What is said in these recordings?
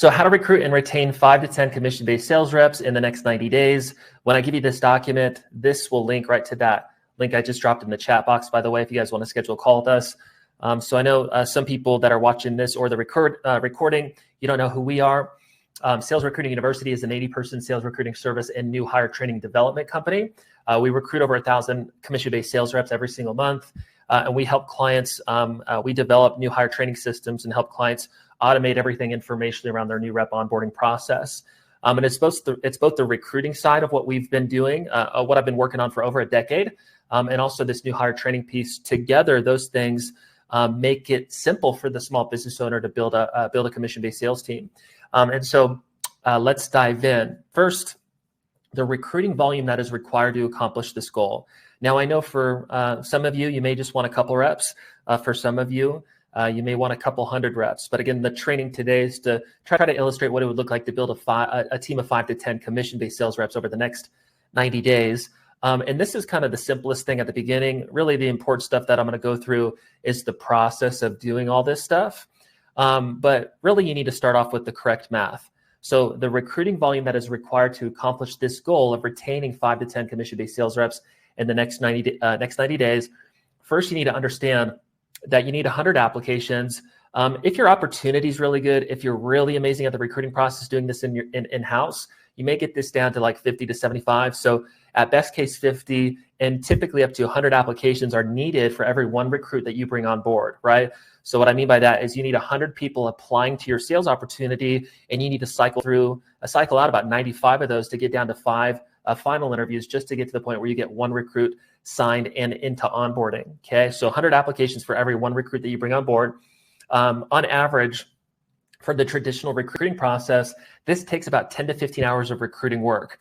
So how to recruit and retain 5 to 10 commission-based sales reps in the next 90 days. When I give you this document, this will link right to that link I just dropped in the chat box, by the way, if you guys want to schedule a call with us. So I know some people that are watching this or the recording, you don't know who we are. Sales Recruiting University is an 80-person sales recruiting service and new hire training development company. We recruit over 1,000 commission-based sales reps every single month. And we help clients, we develop new hire training systems and help clients automate everything informationally around their new rep onboarding process. And it's both the recruiting side of what we've been doing, what I've been working on for over a decade, and also this new hire training piece. Together, those things make it simple for the small business owner to build a commission-based sales team. And so let's dive in. First, the recruiting volume that is required to accomplish this goal. Now, I know for some of you, you may just want a couple reps. For some of you, you may want a couple hundred reps. But again, the training today is to try to illustrate what it would look like to build a team of 5 to 10 commission-based sales reps over the next 90 days. And this is kind of the simplest thing at the beginning. Really, the important stuff that I'm going to go through is the process of doing all this stuff. But really, you need to start off with the correct math. So the recruiting volume that is required to accomplish this goal of retaining 5 to 10 commission-based sales reps in the next 90 days, first you need to understand that you need 100 applications. If your opportunity is really good, if you're really amazing at the recruiting process, doing this in-house, you may get this down to like 50 to 75. So at best case 50, and typically up to 100 applications are needed for every one recruit that you bring on board, right? So what I mean by that is you need 100 people applying to your sales opportunity, and you need to cycle out about 95 of those to get down to 5 final interviews just to get to the point where you get one recruit signed and into onboarding. Okay, so 100 applications for every one recruit that you bring on board. On average, for the traditional recruiting process, this takes about 10 to 15 hours of recruiting work.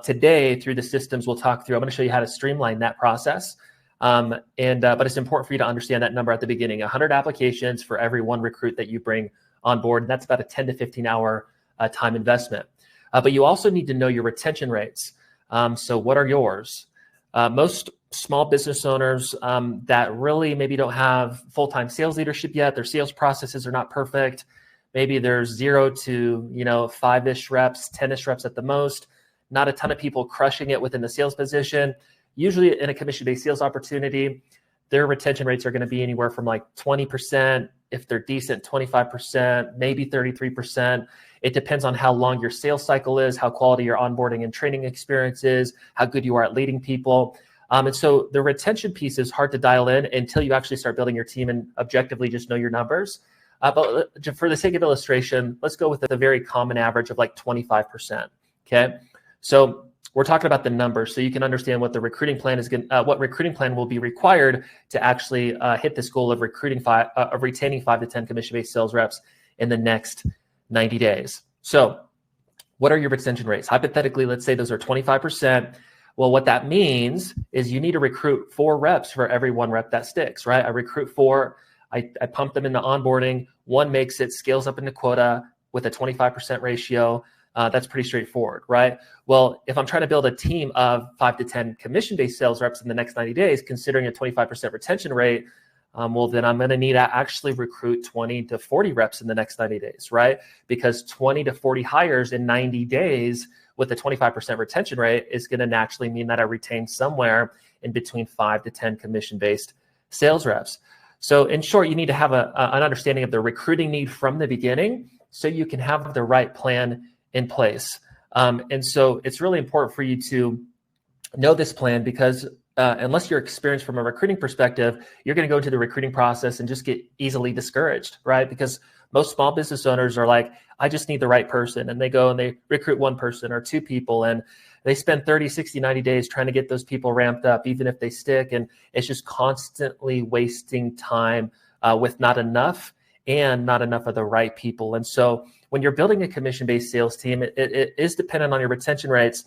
Today, through the systems we'll talk through, I'm going to show you how to streamline that process. But it's important for you to understand that number at the beginning, 100 applications for every one recruit that you bring on board. And that's about a 10 to 15 hour time investment. But you also need to know your retention rates. So what are yours? Most small business owners that really maybe don't have full-time sales leadership yet, their sales processes are not perfect. Maybe there's 0 to 5-ish reps, 10-ish reps at the most. Not a ton of people crushing it within the sales position. Usually in a commission-based sales opportunity, their retention rates are going to be anywhere from like 20%, if they're decent, 25%, maybe 33%. It depends on how long your sales cycle is, how quality your onboarding and training experience is, how good you are at leading people. And so the retention piece is hard to dial in until you actually start building your team and objectively just know your numbers. But for the sake of illustration, let's go with a very common average of like 25%. Okay, so we're talking about the numbers, so you can understand what the recruiting plan is what recruiting plan will be required to actually hit this goal of retaining 5 to 10 commission-based sales reps in the next 90 days. So what are your retention rates? Hypothetically, let's say those are 25%. Well, what that means is you need to recruit 4 reps for every 1 rep that sticks, right? I recruit 4, I pump them into onboarding, 1 makes it, scales up into quota with a 25% ratio. That's pretty straightforward, right? Well, if I'm trying to build a team of 5 to 10 commission-based sales reps in the next 90 days, considering a 25% retention rate, well, then I'm going to need to actually recruit 20 to 40 reps in the next 90 days, right? Because 20 to 40 hires in 90 days with a 25% retention rate is going to naturally mean that I retain somewhere in between 5 to 10 commission-based sales reps. So in short, you need to have an understanding of the recruiting need from the beginning so you can have the right plan in place. And so it's really important for you to know this plan because unless you're experienced from a recruiting perspective, you're going to go into the recruiting process and just get easily discouraged, right? Because most small business owners are like, I just need the right person. And they go and they recruit 1 person or 2 people and they spend 30, 60, 90 days trying to get those people ramped up, even if they stick. And it's just constantly wasting time with not enough of the right people. And so when you're building a commission-based sales team, it is dependent on your retention rates,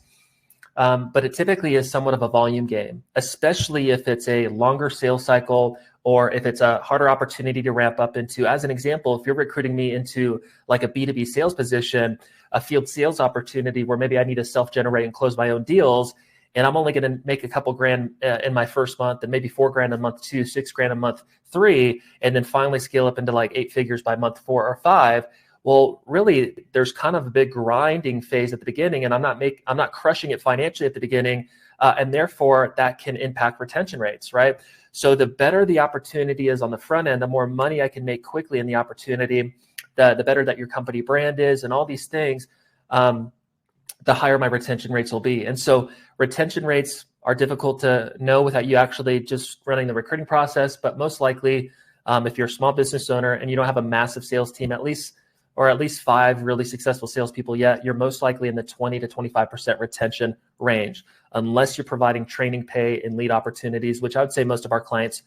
but it typically is somewhat of a volume game, especially if it's a longer sales cycle or if it's a harder opportunity to ramp up into. As an example, if you're recruiting me into like a B2B sales position, a field sales opportunity where maybe I need to self-generate and close my own deals, and I'm only going to make a couple grand in my first month and maybe $4,000 a month 2, $6,000 a month 3, and then finally scale up into like 8 figures by month 4 or 5. Well, really, there's kind of a big grinding phase at the beginning, and I'm not crushing it financially at the beginning, and therefore that can impact retention rates, right? So the better the opportunity is on the front end, the more money I can make quickly in the opportunity, the better that your company brand is, and all these things, the higher my retention rates will be. And so retention rates are difficult to know without you actually just running the recruiting process, but most likely, if you're a small business owner and you don't have a massive sales team, at least 5 really successful salespeople yet, you're most likely in the 20 to 25% retention range, unless you're providing training pay and lead opportunities, which I would say most of our clients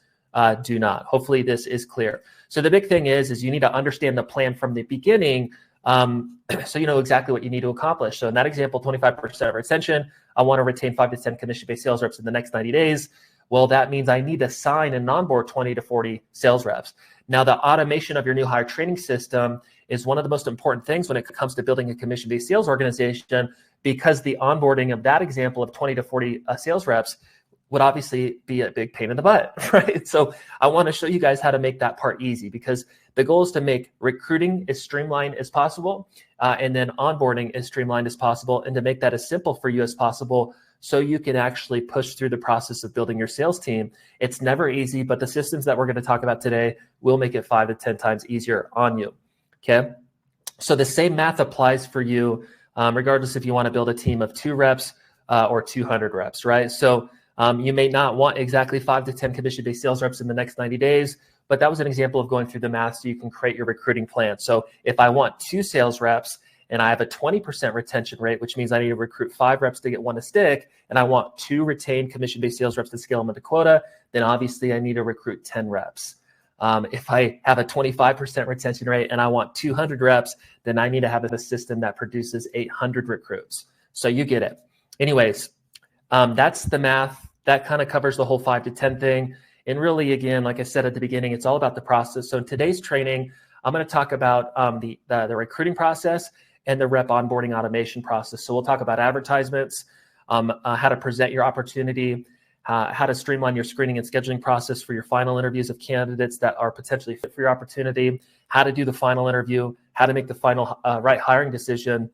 do not. Hopefully this is clear. So the big thing is you need to understand the plan from the beginning, so you know exactly what you need to accomplish. So in that example, 25% retention, I want to retain 5 to 10 commission-based sales reps in the next 90 days. Well, that means I need to sign and onboard 20 to 40 sales reps. Now, the automation of your new hire training system is one of the most important things when it comes to building a commission-based sales organization, because the onboarding of that example of 20 to 40 sales reps would obviously be a big pain in the butt, right? So I want to show you guys how to make that part easy, because the goal is to make recruiting as streamlined as possible, and then onboarding as streamlined as possible, and to make that as simple for you as possible so you can actually push through the process of building your sales team. It's never easy, but the systems that we're going to talk about today will make it 5 to 10 times easier on you, okay? So the same math applies for you, regardless if you want to build a team of 2 reps or 200 reps, right? So you may not want exactly 5 to 10 commission-based sales reps in the next 90 days, but that was an example of going through the math so you can create your recruiting plan. So if I want 2 sales reps and I have a 20% retention rate, which means I need to recruit 5 reps to get 1 to stick, and I want 2 retained commission-based sales reps to scale them into quota, then obviously I need to recruit 10 reps. If I have a 25% retention rate and I want 200 reps, then I need to have a system that produces 800 recruits. So you get it. Anyways, that's the math. That kind of covers the whole 5 to 10 thing. And really, again, like I said at the beginning, it's all about the process. So in today's training, I'm going to talk about the recruiting process and the rep onboarding automation process. So we'll talk about advertisements, how to present your opportunity, how to streamline your screening and scheduling process for your final interviews of candidates that are potentially fit for your opportunity, how to do the final interview, how to make the final right hiring decision.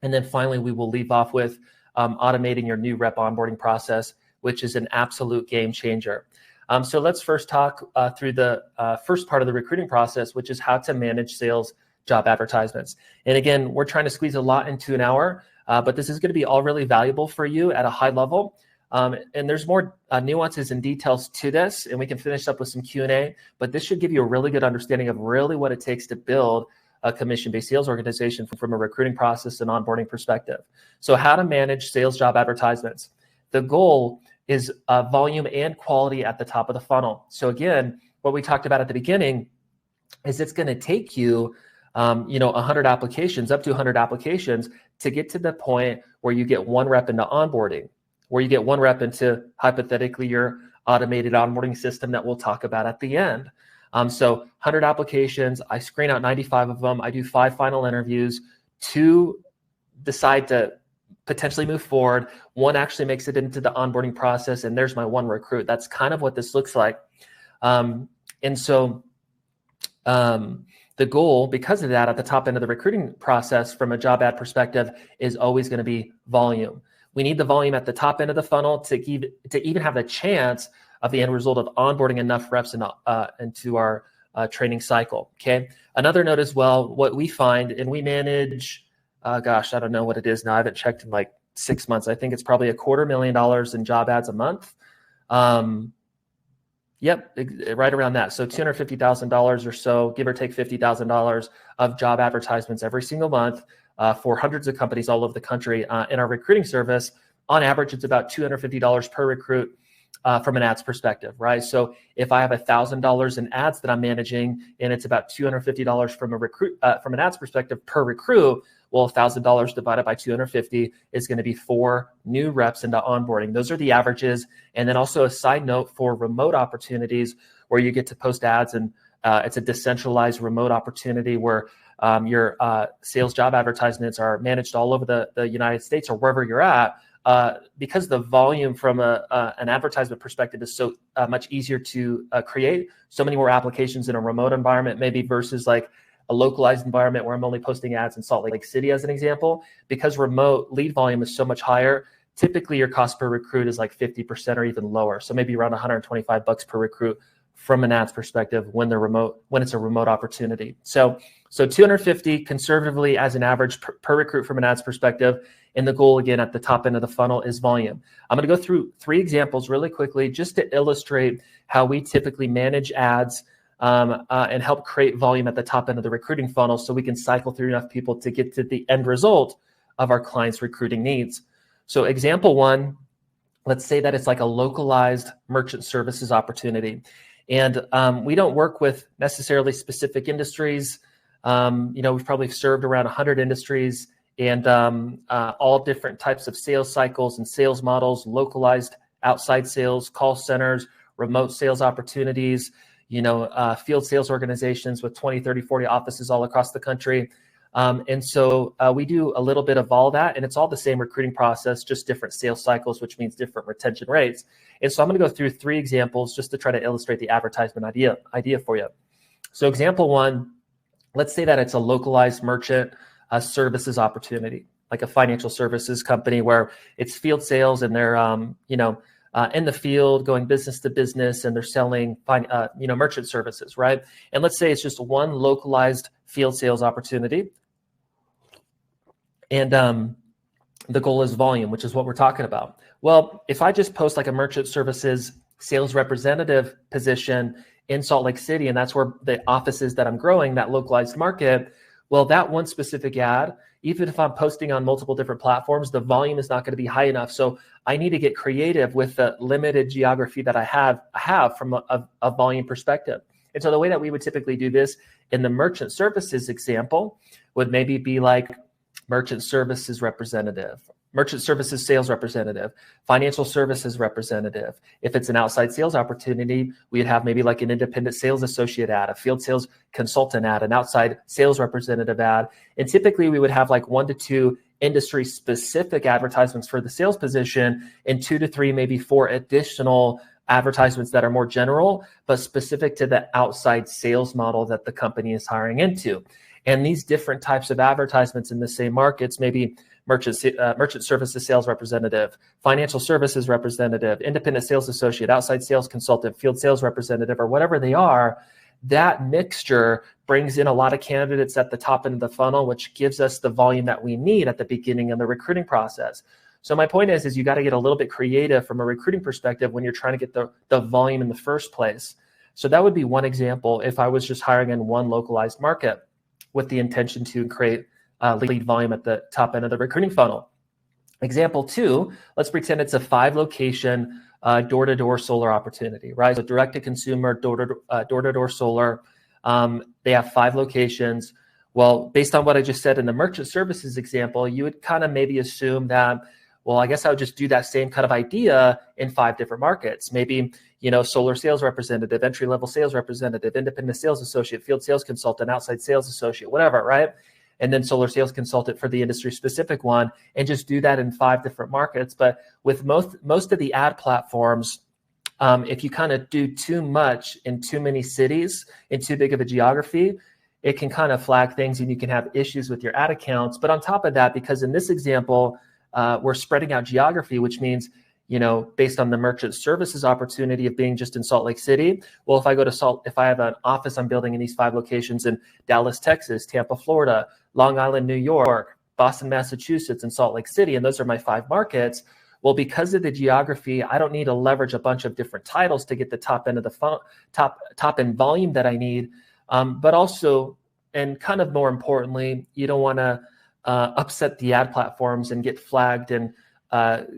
And then finally, we will leave off with automating your new rep onboarding process, which is an absolute game changer. So let's first talk through the first part of the recruiting process, which is how to manage sales job advertisements. And again, we're trying to squeeze a lot into an hour, but this is going to be all really valuable for you at a high level. And there's more nuances and details to this, and we can finish up with some Q&A, but this should give you a really good understanding of really what it takes to build a commission-based sales organization from a recruiting process and onboarding perspective. So how to manage sales job advertisements. The goal is volume and quality at the top of the funnel. So again, what we talked about at the beginning is it's going to take you 100 applications, up to 100 applications, to get to the point where you get 1 rep into onboarding, where you get 1 rep into, hypothetically, your automated onboarding system that we'll talk about at the end. So 100 applications, I screen out 95 of them. I do 5 final interviews. 2 decide to potentially move forward. 1 actually makes it into the onboarding process, and there's my 1 recruit. That's kind of what this looks like. And so the goal, because of that, at the top end of the recruiting process from a job ad perspective, is always going to be volume. We need the volume at the top end of the funnel to even have the chance of the end result of onboarding enough reps into our training cycle. Okay. Another note as well, what we find, and we manage, I don't know what it is now. I haven't checked in like 6 months. I think it's probably $250,000 in job ads a month. Yep, right around that. So $250,000 or so, give or take $50,000 of job advertisements every single month for hundreds of companies all over the country. In our recruiting service, on average, it's about $250 per recruit from an ads perspective, right? So if I have $1,000 in ads that I'm managing, and it's about $250 from an ads perspective per recruit, well, $1,000 divided by 250 is going to be 4 new reps into onboarding. Those are the averages. And then also a side note for remote opportunities where you get to post ads, and it's a decentralized remote opportunity where your sales job advertisements are managed all over the United States or wherever you're at. Because the volume from an advertisement perspective is so much easier to create, so many more applications in a remote environment, maybe versus like a localized environment where I'm only posting ads in Salt Lake City as an example, because remote lead volume is so much higher, typically your cost per recruit is like 50% or even lower. So maybe around $125 per recruit from an ads perspective when it's a remote opportunity. So 250 conservatively as an average per recruit from an ads perspective. And the goal, again, at the top end of the funnel is volume. I'm going to go through 3 examples really quickly just to illustrate how we typically manage ads and help create volume at the top end of the recruiting funnel so we can cycle through enough people to get to the end result of our clients' recruiting needs. So example 1, let's say that it's like a localized merchant services opportunity. And we don't work with necessarily specific industries. We've probably served around 100 industries and all different types of sales cycles and sales models, localized outside sales, call centers, remote sales opportunities, field sales organizations with 20, 30, 40 offices all across the country. And so we do a little bit of all that, and it's all the same recruiting process, just different sales cycles, which means different retention rates. And so I'm going to go through 3 examples just to try to illustrate the advertisement idea for you. So example 1, let's say that it's a localized merchant services opportunity, like a financial services company where it's field sales and they're, in the field going business to business and they're selling, merchant services, right? And let's say it's just one localized field sales opportunity. And the goal is volume, which is what we're talking about. Well, if I just post like a merchant services sales representative position in Salt Lake City, and that's where the office is that I'm growing, that localized market, well, that one specific ad, even if I'm posting on multiple different platforms, the volume is not going to be high enough. So I need to get creative with the limited geography that I have from a volume perspective. And so the way that we would typically do this in the merchant services example would maybe be like merchant services representative, merchant services sales representative, financial services representative. If it's an outside sales opportunity, we'd have maybe like an independent sales associate ad, a field sales consultant ad, an outside sales representative ad. And typically we would have like 1 to 2 industry specific advertisements for the sales position and 2 to 3, maybe 4 additional advertisements that are more general, but specific to the outside sales model that the company is hiring into. And these different types of advertisements in the same markets, maybe merchant services sales representative, financial services representative, independent sales associate, outside sales consultant, field sales representative, or whatever they are, that mixture brings in a lot of candidates at the top end of the funnel, which gives us the volume that we need at the beginning of the recruiting process. So my point is you got to get a little bit creative from a recruiting perspective when you're trying to get the volume in the first place. So that would be one example if I was just hiring in one localized market with the intention to create lead volume at the top end of the recruiting funnel. Example 2, let's pretend it's a 5-location door-to-door solar opportunity, right? So direct-to-consumer, door-to-door solar. They have 5 locations. Well, based on what I just said in the merchant services example, you would kind of maybe assume that, well, I guess I would just do that same kind of idea in 5 different markets. Maybe, solar sales representative, entry-level sales representative, independent sales associate, field sales consultant, outside sales associate, whatever, right? And then solar sales consultant for the industry-specific one, and just do that in 5 different markets. But with most of the ad platforms, if you kind of do too much in too many cities, in too big of a geography, it can kind of flag things and you can have issues with your ad accounts. But on top of that, because in this example, we're spreading out geography, which means, based on the merchant services opportunity of being just in Salt Lake City, well, if I have an office I'm building in these 5 locations in Dallas, Texas, Tampa, Florida, Long Island, New York, Boston, Massachusetts, and Salt Lake City, and those are my 5 markets. Well, because of the geography, I don't need to leverage a bunch of different titles to get the top end of the top end volume that I need. But also, and kind of more importantly, you don't want to upset the ad platforms and get flagged and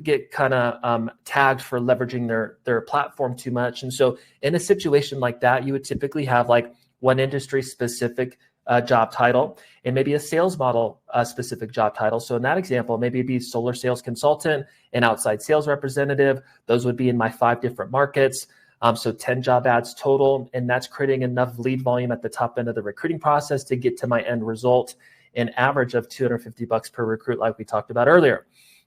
get kind of tagged for leveraging their platform too much. And so in a situation like that, you would typically have like one industry specific job title and maybe a sales model specific job title. So in that example, maybe it'd be solar sales consultant and outside sales representative. Those would be in my 5 different markets. So 10 job ads total, and that's creating enough lead volume at the top end of the recruiting process to get to my end result, an average of $250 per recruit, like we talked about earlier.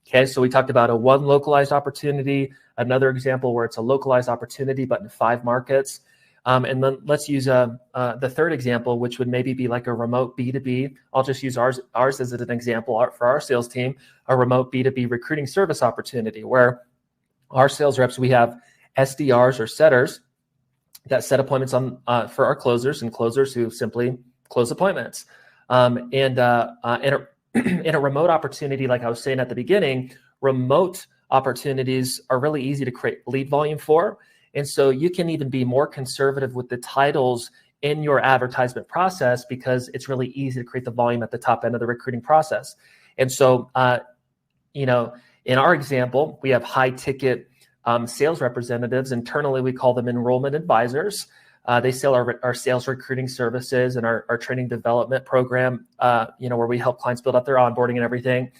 Okay, so we talked about a one localized opportunity, another example where it's a localized opportunity, but in 5 markets. And then let's use the third example, which would maybe be like a remote B2B. I'll just use ours as an example for our sales team, a remote B2B recruiting service opportunity where our sales reps, we have SDRs or setters that set appointments for our closers and closers who simply close appointments. In a remote opportunity, like I was saying at the beginning, remote opportunities are really easy to create lead volume for. And so you can even be more conservative with the titles in your advertisement process because it's really easy to create the volume at the top end of the recruiting process. And so, in our example, we have high ticket sales representatives. Internally, we call them enrollment advisors. They sell our sales recruiting services and our training development program, where we help clients build up their onboarding and everything.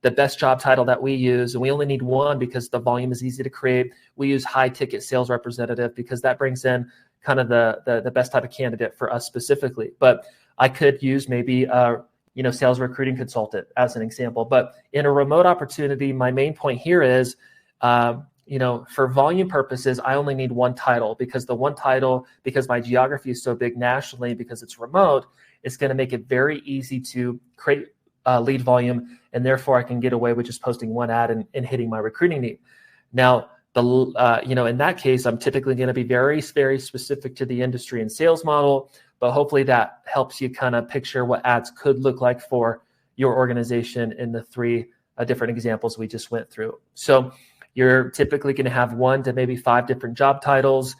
The best job title that we use, and we only need one because the volume is easy to create, we use high ticket sales representative because that brings in kind of the best type of candidate for us specifically. But I could use maybe sales recruiting consultant as an example. But in a remote opportunity, my main point here is, for volume purposes, I only need one title because because my geography is so big nationally, because it's remote, it's going to make it very easy to create lead volume, and therefore I can get away with just posting one ad and hitting my recruiting need. Now, in that case, I'm typically going to be very, very specific to the industry and sales model, but hopefully that helps you kind of picture what ads could look like for your organization in the three different examples we just went through. So you're typically going to have 1 to maybe 5 different job titles.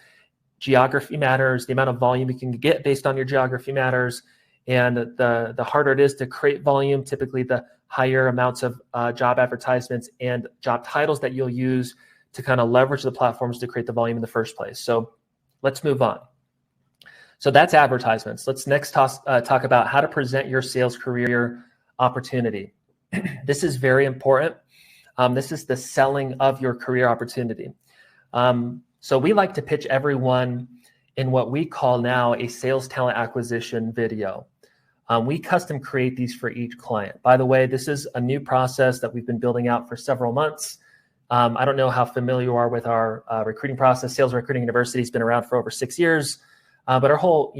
Geography matters. The amount of volume you can get based on your geography matters. And the harder it is to create volume, typically the higher amounts of job advertisements and job titles that you'll use to kind of leverage the platforms to create the volume in the first place. So let's move on. So that's advertisements. Let's next talk about how to present your sales career opportunity. This is very important. This is the selling of your career opportunity. So we like to pitch everyone in what we call now a sales talent acquisition video. We custom create these for each client. By the way, this is a new process that we've been building out for several months. I don't know how familiar you are with our recruiting process. Sales Recruiting University has been around for over 6 years, but our whole,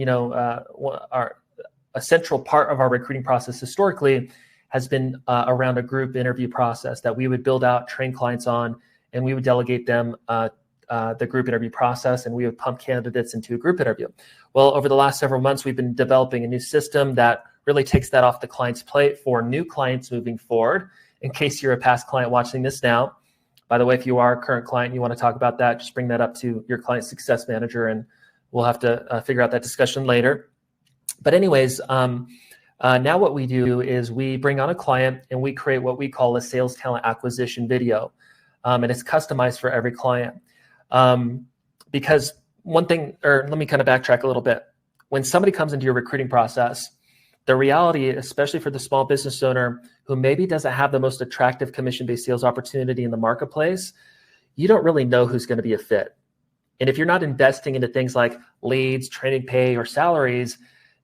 a central part of our recruiting process historically has been around a group interview process that we would build out, train clients on, and we would delegate them the group interview process, and we would pump candidates into a group interview. Well, over the last several months, we've been developing a new system that really takes that off the client's plate for new clients moving forward. In case you're a past client watching this now, by the way, if you are a current client and you want to talk about that, just bring that up to your client success manager, and we'll have to figure out that discussion later. But anyways, now what we do is we bring on a client and we create what we call a sales talent acquisition video, and it's customized for every client. Because let me kind of backtrack a little bit. When somebody comes into your recruiting process, the reality, especially for the small business owner who maybe doesn't have the most attractive commission-based sales opportunity in the marketplace, you don't really know who's going to be a fit. And if you're not investing into things like leads, training pay, or salaries,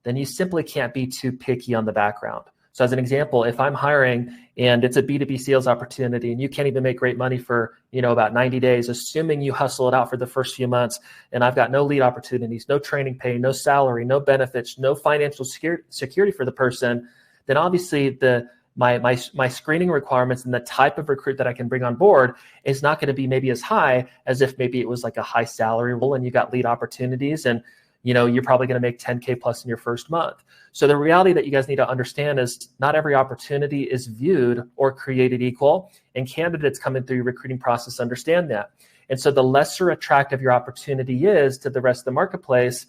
then you simply can't be too picky on the background. So as an example, if I'm hiring and it's a B2B sales opportunity and you can't even make great money for, about 90 days, assuming you hustle it out for the first few months, and I've got no lead opportunities, no training pay, no salary, no benefits, no financial security for the person, then obviously my screening requirements and the type of recruit that I can bring on board is not going to be maybe as high as if maybe it was like a high salary role and you got lead opportunities and you're probably going to make 10K plus in your first month. So the reality that you guys need to understand is not every opportunity is viewed or created equal, and candidates coming through your recruiting process understand that. And so the lesser attractive your opportunity is to the rest of the marketplace,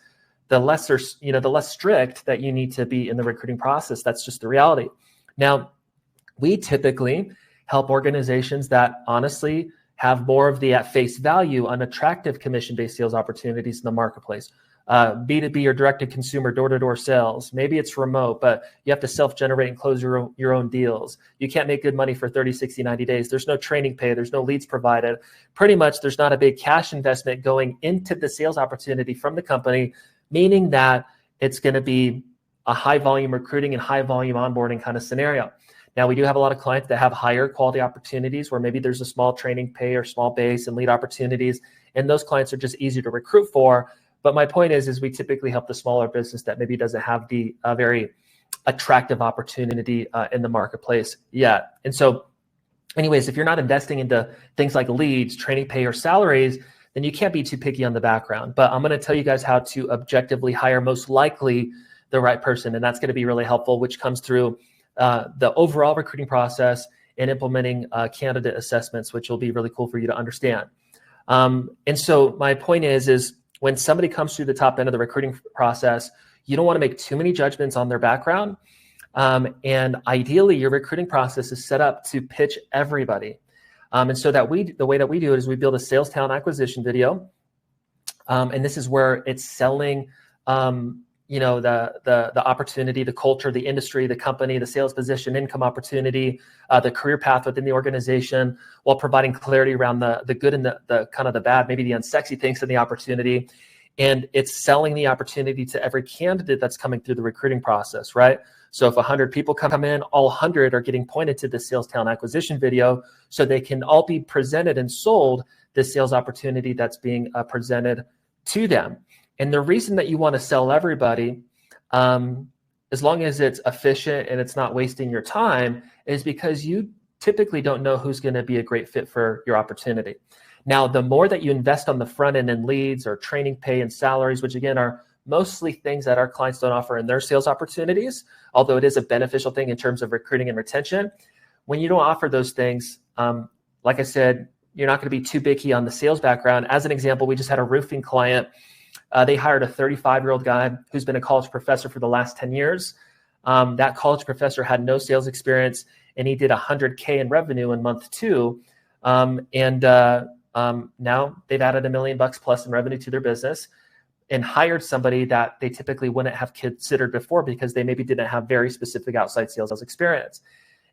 the less strict that you need to be in the recruiting process. That's just the reality. Now, we typically help organizations that honestly have more of the at face value unattractive commission-based sales opportunities in the marketplace. B2B or direct-to-consumer door-to-door sales. Maybe it's remote, but you have to self-generate and close your own deals. You can't make good money for 30, 60, 90 days. There's no training pay. There's no leads provided. Pretty much there's not a big cash investment going into the sales opportunity from the company, meaning that it's going to be a high volume recruiting and high volume onboarding kind of scenario. Now, we do have a lot of clients that have higher quality opportunities where maybe there's a small training pay or small base and lead opportunities, and those clients are just easier to recruit for. But my point is we typically help the smaller business that maybe doesn't have the very attractive opportunity in the marketplace yet. And so anyways, if you're not investing into things like leads, training pay, or salaries, then you can't be too picky on the background. But I'm going to tell you guys how to objectively hire most likely the right person. And that's going to be really helpful, which comes through the overall recruiting process and implementing candidate assessments, which will be really cool for you to understand. And so my point is when somebody comes through the top end of the recruiting process, you don't want to make too many judgments on their background. And ideally, your recruiting process is set up to pitch everybody. And so the way that we do it is we build a sales talent acquisition video. And this is where it's selling, the opportunity, the culture, the industry, the company, the sales position, income opportunity, the career path within the organization, while providing clarity around the good and the kind of the bad, maybe the unsexy things in the opportunity. And it's selling the opportunity to every candidate that's coming through the recruiting process, right? So if 100 people come in, all 100 are getting pointed to the sales talent acquisition video, so they can all be presented and sold the sales opportunity that's being presented to them. And the reason that you want to sell everybody, as long as it's efficient and it's not wasting your time, is because you typically don't know who's going to be a great fit for your opportunity. Now, the more that you invest on the front end in leads or training pay and salaries, which again are mostly things that our clients don't offer in their sales opportunities, although it is a beneficial thing in terms of recruiting and retention. When you don't offer those things, like I said, you're not going to be too picky on the sales background. As an example, we just had a roofing client. They hired a 35-year-old guy who's been a college professor for the last 10 years. That college professor had no sales experience, and he did $100K in revenue in month 2. Now they've added $1 million plus in revenue to their business and hired somebody that they typically wouldn't have considered before because they maybe didn't have very specific outside sales experience.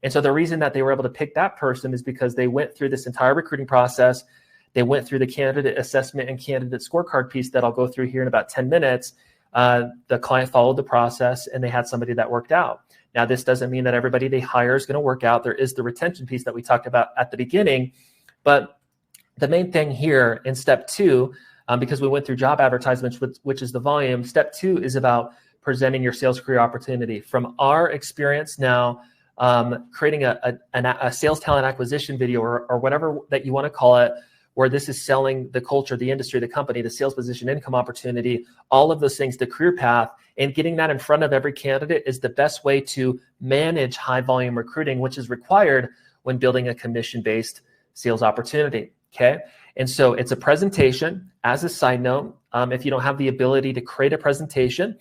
And so the reason that they were able to pick that person is because they went through this entire recruiting process. They went through the candidate assessment and candidate scorecard piece that I'll go through here in about 10 minutes. The client followed the process and they had somebody that worked out. Now, this doesn't mean that everybody they hire is going to work out. There is the retention piece that we talked about at the beginning. But the main thing here in step 2, because we went through job advertisements, which is the volume, step 2 is about presenting your sales career opportunity. From our experience now, creating a sales talent acquisition video or whatever that you want to call it, where this is selling the culture, the industry, the company, the sales position, income opportunity, all of those things, the career path, and getting that in front of every candidate is the best way to manage high volume recruiting, which is required when building a commission-based sales opportunity. Okay. And so it's a presentation. As a side note, if you don't have the ability to create a presentation,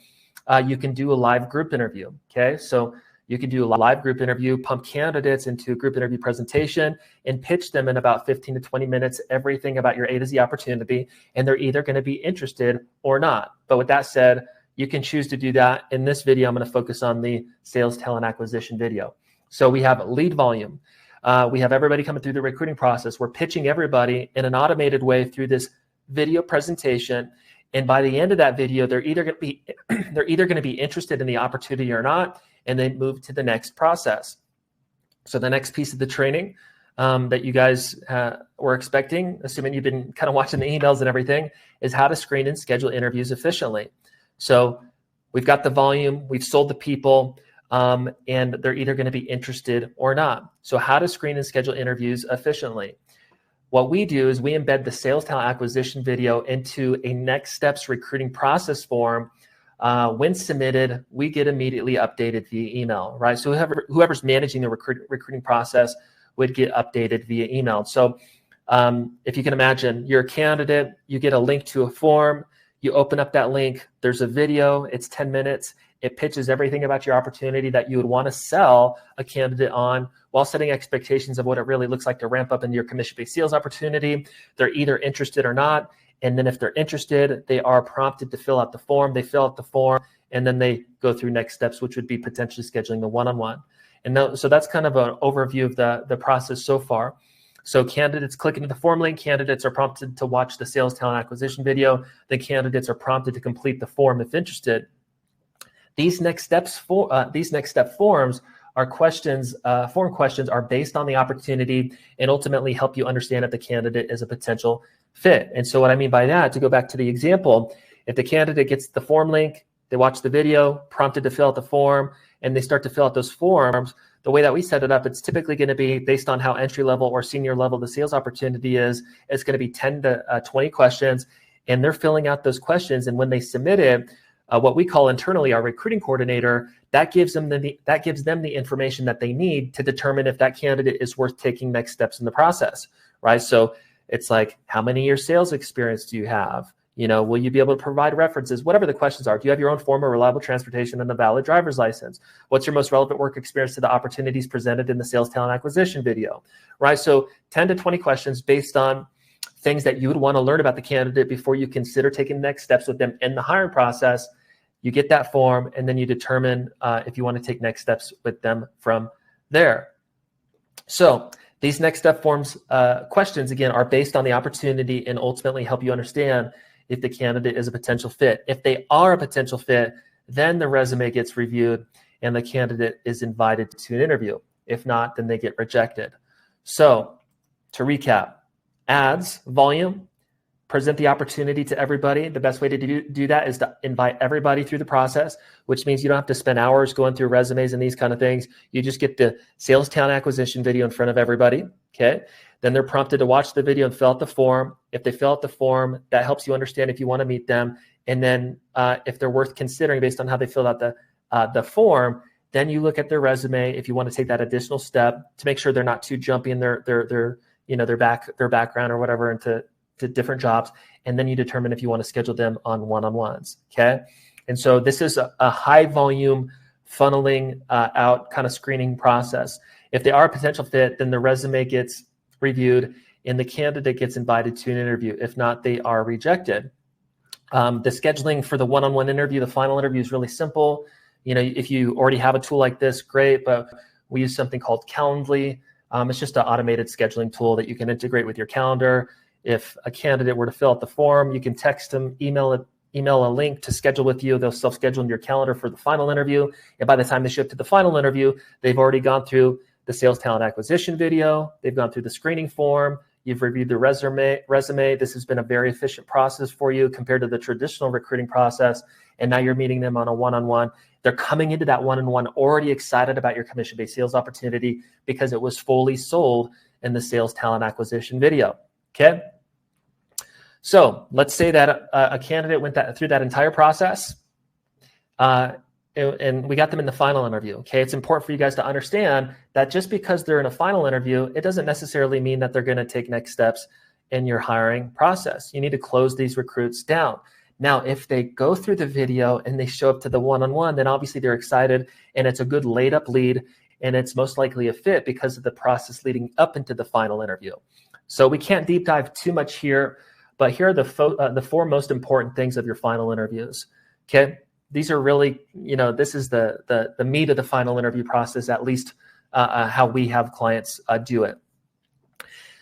you can do a live group interview. Okay. So you can do a live group interview, pump candidates into a group interview presentation and pitch them in about 15 to 20 minutes, everything about your A to Z opportunity. And they're either going to be interested or not. But with that said, you can choose to do that. In this video, I'm going to focus on the sales talent acquisition video. So we have lead volume. We have everybody coming through the recruiting process. We're pitching everybody in an automated way through this video presentation. And by the end of that video, they're either going to be interested in the opportunity or not, and then move to the next process. So the next piece of the training that you guys were expecting, assuming you've been kind of watching the emails and everything, is how to screen and schedule interviews efficiently. So we've got the volume, we've sold the people, and they're either going to be interested or not. So how to screen and schedule interviews efficiently. What we do is we embed the sales talent acquisition video into a next steps recruiting process form. When submitted, we get immediately updated via email, right? So whoever's managing the recruiting process would get updated via email. So if you can imagine, you're a candidate, you get a link to a form, you open up that link, there's a video, it's 10 minutes. It pitches everything about your opportunity that you would want to sell a candidate on while setting expectations of what it really looks like to ramp up into your commission-based sales opportunity. They're either interested or not. And then if they're interested, they are prompted to fill out the form. They fill out the form, and then they go through next steps, which would be potentially scheduling the one-on-one. And so that's kind of an overview of the process so far. So candidates click into the form link. Candidates are prompted to watch the sales talent acquisition video. The candidates are prompted to complete the form if interested. These next step forms are questions. Form questions are based on the opportunity and ultimately help you understand if the candidate is a potential fit. And so what I mean by that, to go back to the example, if the candidate gets the form link, they watch the video, prompted to fill out the form, and they start to fill out those forms, the way that we set it up, it's typically going to be based on how entry level or senior level the sales opportunity is. It's going to be 10 to 20 questions, and they're filling out those questions. And when they submit it, what we call internally our recruiting coordinator, that gives them the information that they need to determine if that candidate is worth taking next steps in the process, right? So it's like, how many years sales experience do you have? You know, will you be able to provide references? Whatever the questions are. Do you have your own form of reliable transportation and a valid driver's license? What's your most relevant work experience to the opportunities presented in the sales talent acquisition video, right? So 10 to 20 questions based on things that you would want to learn about the candidate before you consider taking next steps with them in the hiring process. You get that form, and then you determine if you want to take next steps with them from there. So these next step forms questions, again, are based on the opportunity and ultimately help you understand if the candidate is a potential fit. If they are a potential fit, then the resume gets reviewed and the candidate is invited to an interview. If not, then they get rejected. So to recap, ads, volume, present the opportunity to everybody. The best way to do that is to invite everybody through the process, which means you don't have to spend hours going through resumes and these kind of things. You just get the sales talent acquisition video in front of everybody, okay? Then they're prompted to watch the video and fill out the form. If they fill out the form, that helps you understand if you want to meet them. And then if they're worth considering based on how they filled out the form, then you look at their resume if you want to take that additional step to make sure they're not too jumpy in their background or whatever into different jobs. And then you determine if you want to schedule them on one-on-ones, okay? And so this is a high volume funneling out kind of screening process. If they are a potential fit, then the resume gets reviewed and the candidate gets invited to an interview. If not, they are rejected. The scheduling for the one-on-one interview, the final interview, is really simple. You know, if you already have a tool like this, great, but we use something called Calendly. It's just an automated scheduling tool that you can integrate with your calendar. If a candidate were to fill out the form, you can text them, email a link to schedule with you. They'll self-schedule in your calendar for the final interview. And by the time they show up to the final interview, they've already gone through the sales talent acquisition video. They've gone through the screening form. You've reviewed the resume. This has been a very efficient process for you compared to the traditional recruiting process. And now you're meeting them on a one-on-one. They're coming into that one-on-one already excited about your commission-based sales opportunity because it was fully sold in the sales talent acquisition video. Okay. So let's say that a candidate went through that entire process and we got them in the final interview. Okay. It's important for you guys to understand that just because they're in a final interview, it doesn't necessarily mean that they're going to take next steps in your hiring process. You need to close these recruits down. Now, if they go through the video and they show up to the one-on-one, then obviously they're excited and it's a good laid up lead and it's most likely a fit because of the process leading up into the final interview. So we can't deep dive too much here, but here are the four most important things of your final interviews. Okay, these are really, this is the meat of the final interview process, at least how we have clients do it.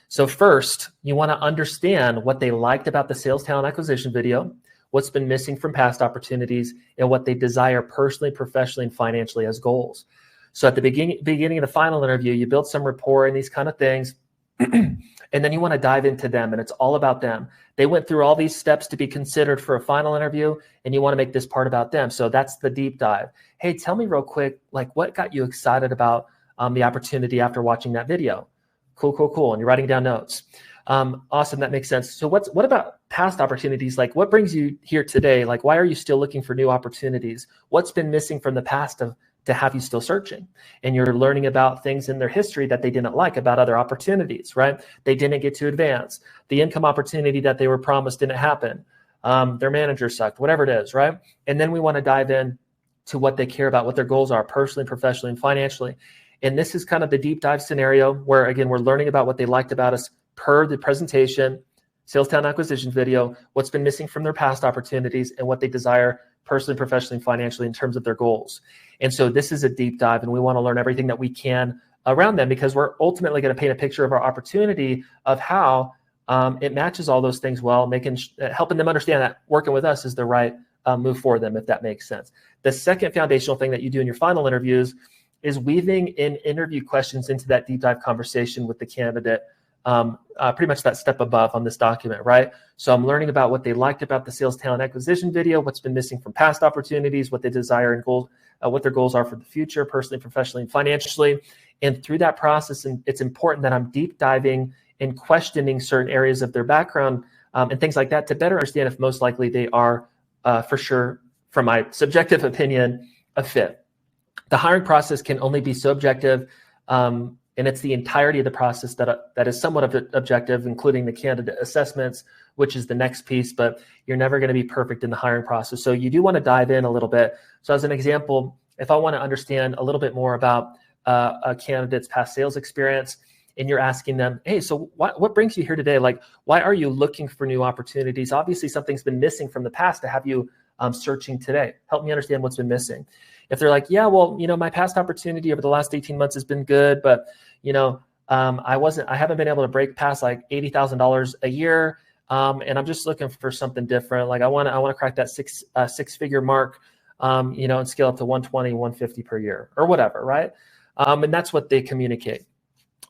So first, you want to understand what they liked about the sales talent acquisition video, what's been missing from past opportunities, and what they desire personally, professionally, and financially as goals. So at the beginning of the final interview, you build some rapport and these kind of things. And then you want to dive into them, and it's all about them. They went through all these steps to be considered for a final interview, and you want to make this part about them. So that's the deep dive. Hey, tell me real quick, like what got you excited about the opportunity after watching that video? Cool. And you're writing down notes. Awesome, that makes sense. So what about past opportunities? Like what brings you here today? Like why are you still looking for new opportunities? What's been missing from the past to have you still searching? And you're learning about things in their history that they didn't like about other opportunities, right? They didn't get to advance. The income opportunity that they were promised didn't happen. Their manager sucked, whatever it is, right? And then we want to dive in to what they care about, what their goals are personally, professionally, and financially. And this is kind of the deep dive scenario where, again, we're learning about what they liked about us per the presentation, sales talent acquisition video, what's been missing from their past opportunities, and what they desire personally, professionally, and financially in terms of their goals. And so this is a deep dive, and we want to learn everything that we can around them because we're ultimately going to paint a picture of our opportunity of how it matches all those things well, helping them understand that working with us is the right move for them, if that makes sense. The second foundational thing that you do in your final interviews is weaving in interview questions into that deep dive conversation with the candidate pretty much that step above on this document, right? So I'm learning about what they liked about the sales talent acquisition video, what's been missing from past opportunities, what they desire and goals, what their goals are for the future, personally, professionally, and financially. And through that process, and it's important that I'm deep diving and questioning certain areas of their background and things like that to better understand if most likely they are for sure, from my subjective opinion, a fit. The hiring process can only be so objective, and it's the entirety of the process that is somewhat objective, including the candidate assessments, which is the next piece, but you're never going to be perfect in the hiring process. So you do want to dive in a little bit. So as an example, if I want to understand a little bit more about a candidate's past sales experience, and you're asking them, hey, so what brings you here today? Like, why are you looking for new opportunities? Obviously, something's been missing from the past to have you searching today. Help me understand what's been missing. If they're like, yeah, well, my past opportunity over the last 18 months has been good, but I haven't been able to break past like $80,000 a year, and I'm just looking for something different. Like I want to crack that six-figure mark, and scale up to 120, 150 per year or whatever, right? And that's what they communicate.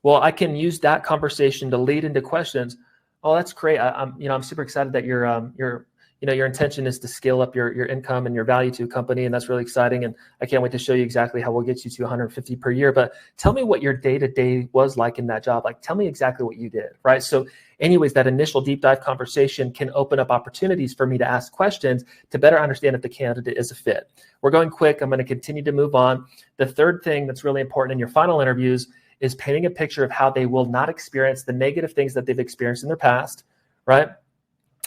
Well, I can use that conversation to lead into questions. Oh, that's great. I'm super excited that your intention is to scale up your income and your value to a company, and that's really exciting. And I can't wait to show you exactly how we'll get you to 150 per year. But tell me what your day-to-day was like in that job. Like, tell me exactly what you did, right? So anyways, that initial deep dive conversation can open up opportunities for me to ask questions to better understand if the candidate is a fit. We're going quick. I'm going to continue to move on. The third thing that's really important in your final interviews is painting a picture of how they will not experience the negative things that they've experienced in their past, right?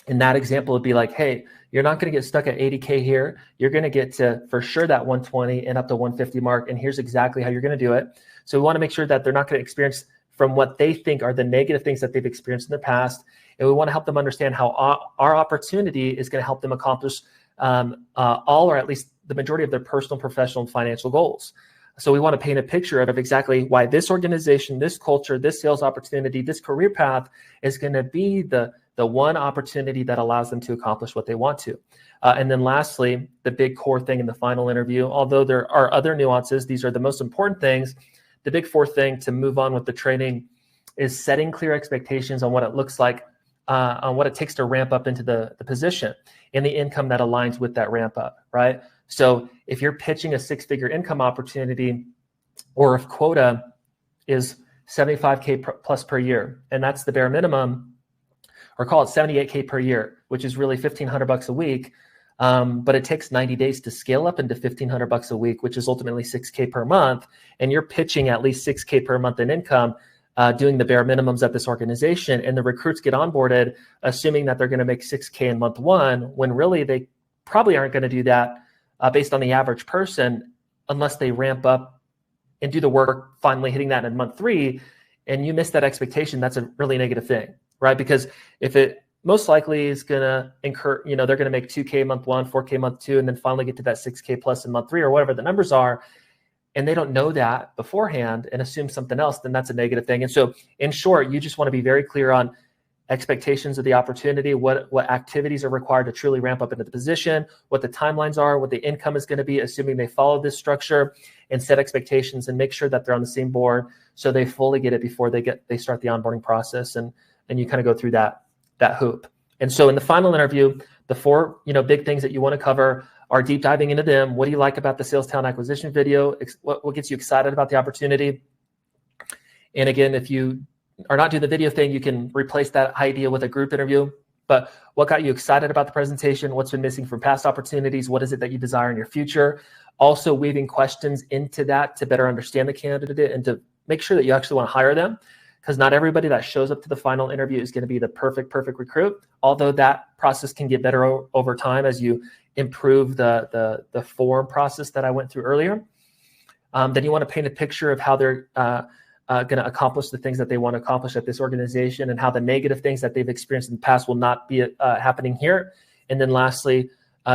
In that example, it'd be like, hey, you're not going to get stuck at 80K here. You're going to get to, for sure, that 120 and up to 150 mark. And here's exactly how you're going to do it. So we want to make sure that they're not going to experience from what they think are the negative things that they've experienced in their past. And we want to help them understand how our opportunity is going to help them accomplish all, or at least the majority of their personal, professional, and financial goals. So we want to paint a picture of exactly why this organization, this culture, this sales opportunity, this career path is going to be the one opportunity that allows them to accomplish what they want to. And then lastly, the big core thing in the final interview, although there are other nuances, these are the most important things. The big fourth thing to move on with the training is setting clear expectations on what it looks like, on what it takes to ramp up into the position and the income that aligns with that ramp up, right? So if you're pitching a six-figure income opportunity, or if quota is 75K plus per year, and that's the bare minimum, or call it 78K per year, which is really $1,500 a week, but it takes 90 days to scale up into $1,500 a week, which is ultimately 6K per month, and you're pitching at least 6K per month in income, doing the bare minimums at this organization, and the recruits get onboarded, assuming that they're going to make 6K in month one, when really they probably aren't going to do that based on the average person, unless they ramp up and do the work, finally hitting that in month three, and you miss that expectation, that's a really negative thing, right? Because if it most likely is going to incur, they're going to make 2K month one, 4K month two, and then finally get to that 6K plus in month three, or whatever the numbers are, and they don't know that beforehand and assume something else, then that's a negative thing. And so in short, you just want to be very clear on expectations of the opportunity, what activities are required to truly ramp up into the position, what the timelines are, what the income is going to be, assuming they follow this structure, and set expectations and make sure that they're on the same board so they fully get it before they start the onboarding process, and you kind of go through that hoop. And so in the final interview, the four big things that you want to cover are deep diving into them. What do you like about the sales talent acquisition video? What gets you excited about the opportunity? And again, if you are not doing the video thing, you can replace that idea with a group interview. But what got you excited about the presentation? What's been missing from past opportunities? What is it that you desire in your future? Also weaving questions into that to better understand the candidate and to make sure that you actually want to hire them, because not everybody that shows up to the final interview is going to be the perfect recruit, although that process can get better over time as you improve the form process that I went through earlier. Then you want to paint a picture of how they're going to accomplish the things that they want to accomplish at this organization, and how the negative things that they've experienced in the past will not be happening here. And then lastly,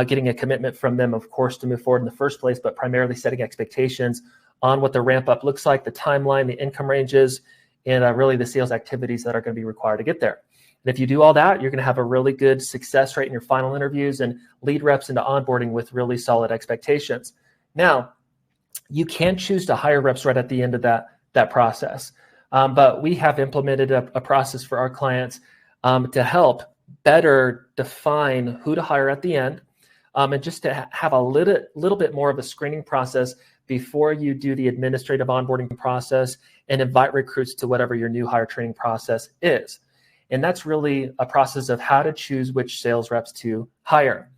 getting a commitment from them, of course, to move forward in the first place, but primarily setting expectations on what the ramp up looks like, the timeline, the income ranges, and really the sales activities that are going to be required to get there. And if you do all that, you're going to have a really good success rate in your final interviews and lead reps into onboarding with really solid expectations. Now, you can choose to hire reps right at the end of that process. But we have implemented a process for our clients to help better define who to hire at the end, and just to have a little bit more of a screening process before you do the administrative onboarding process and invite recruits to whatever your new hire training process is. And that's really a process of how to choose which sales reps to hire.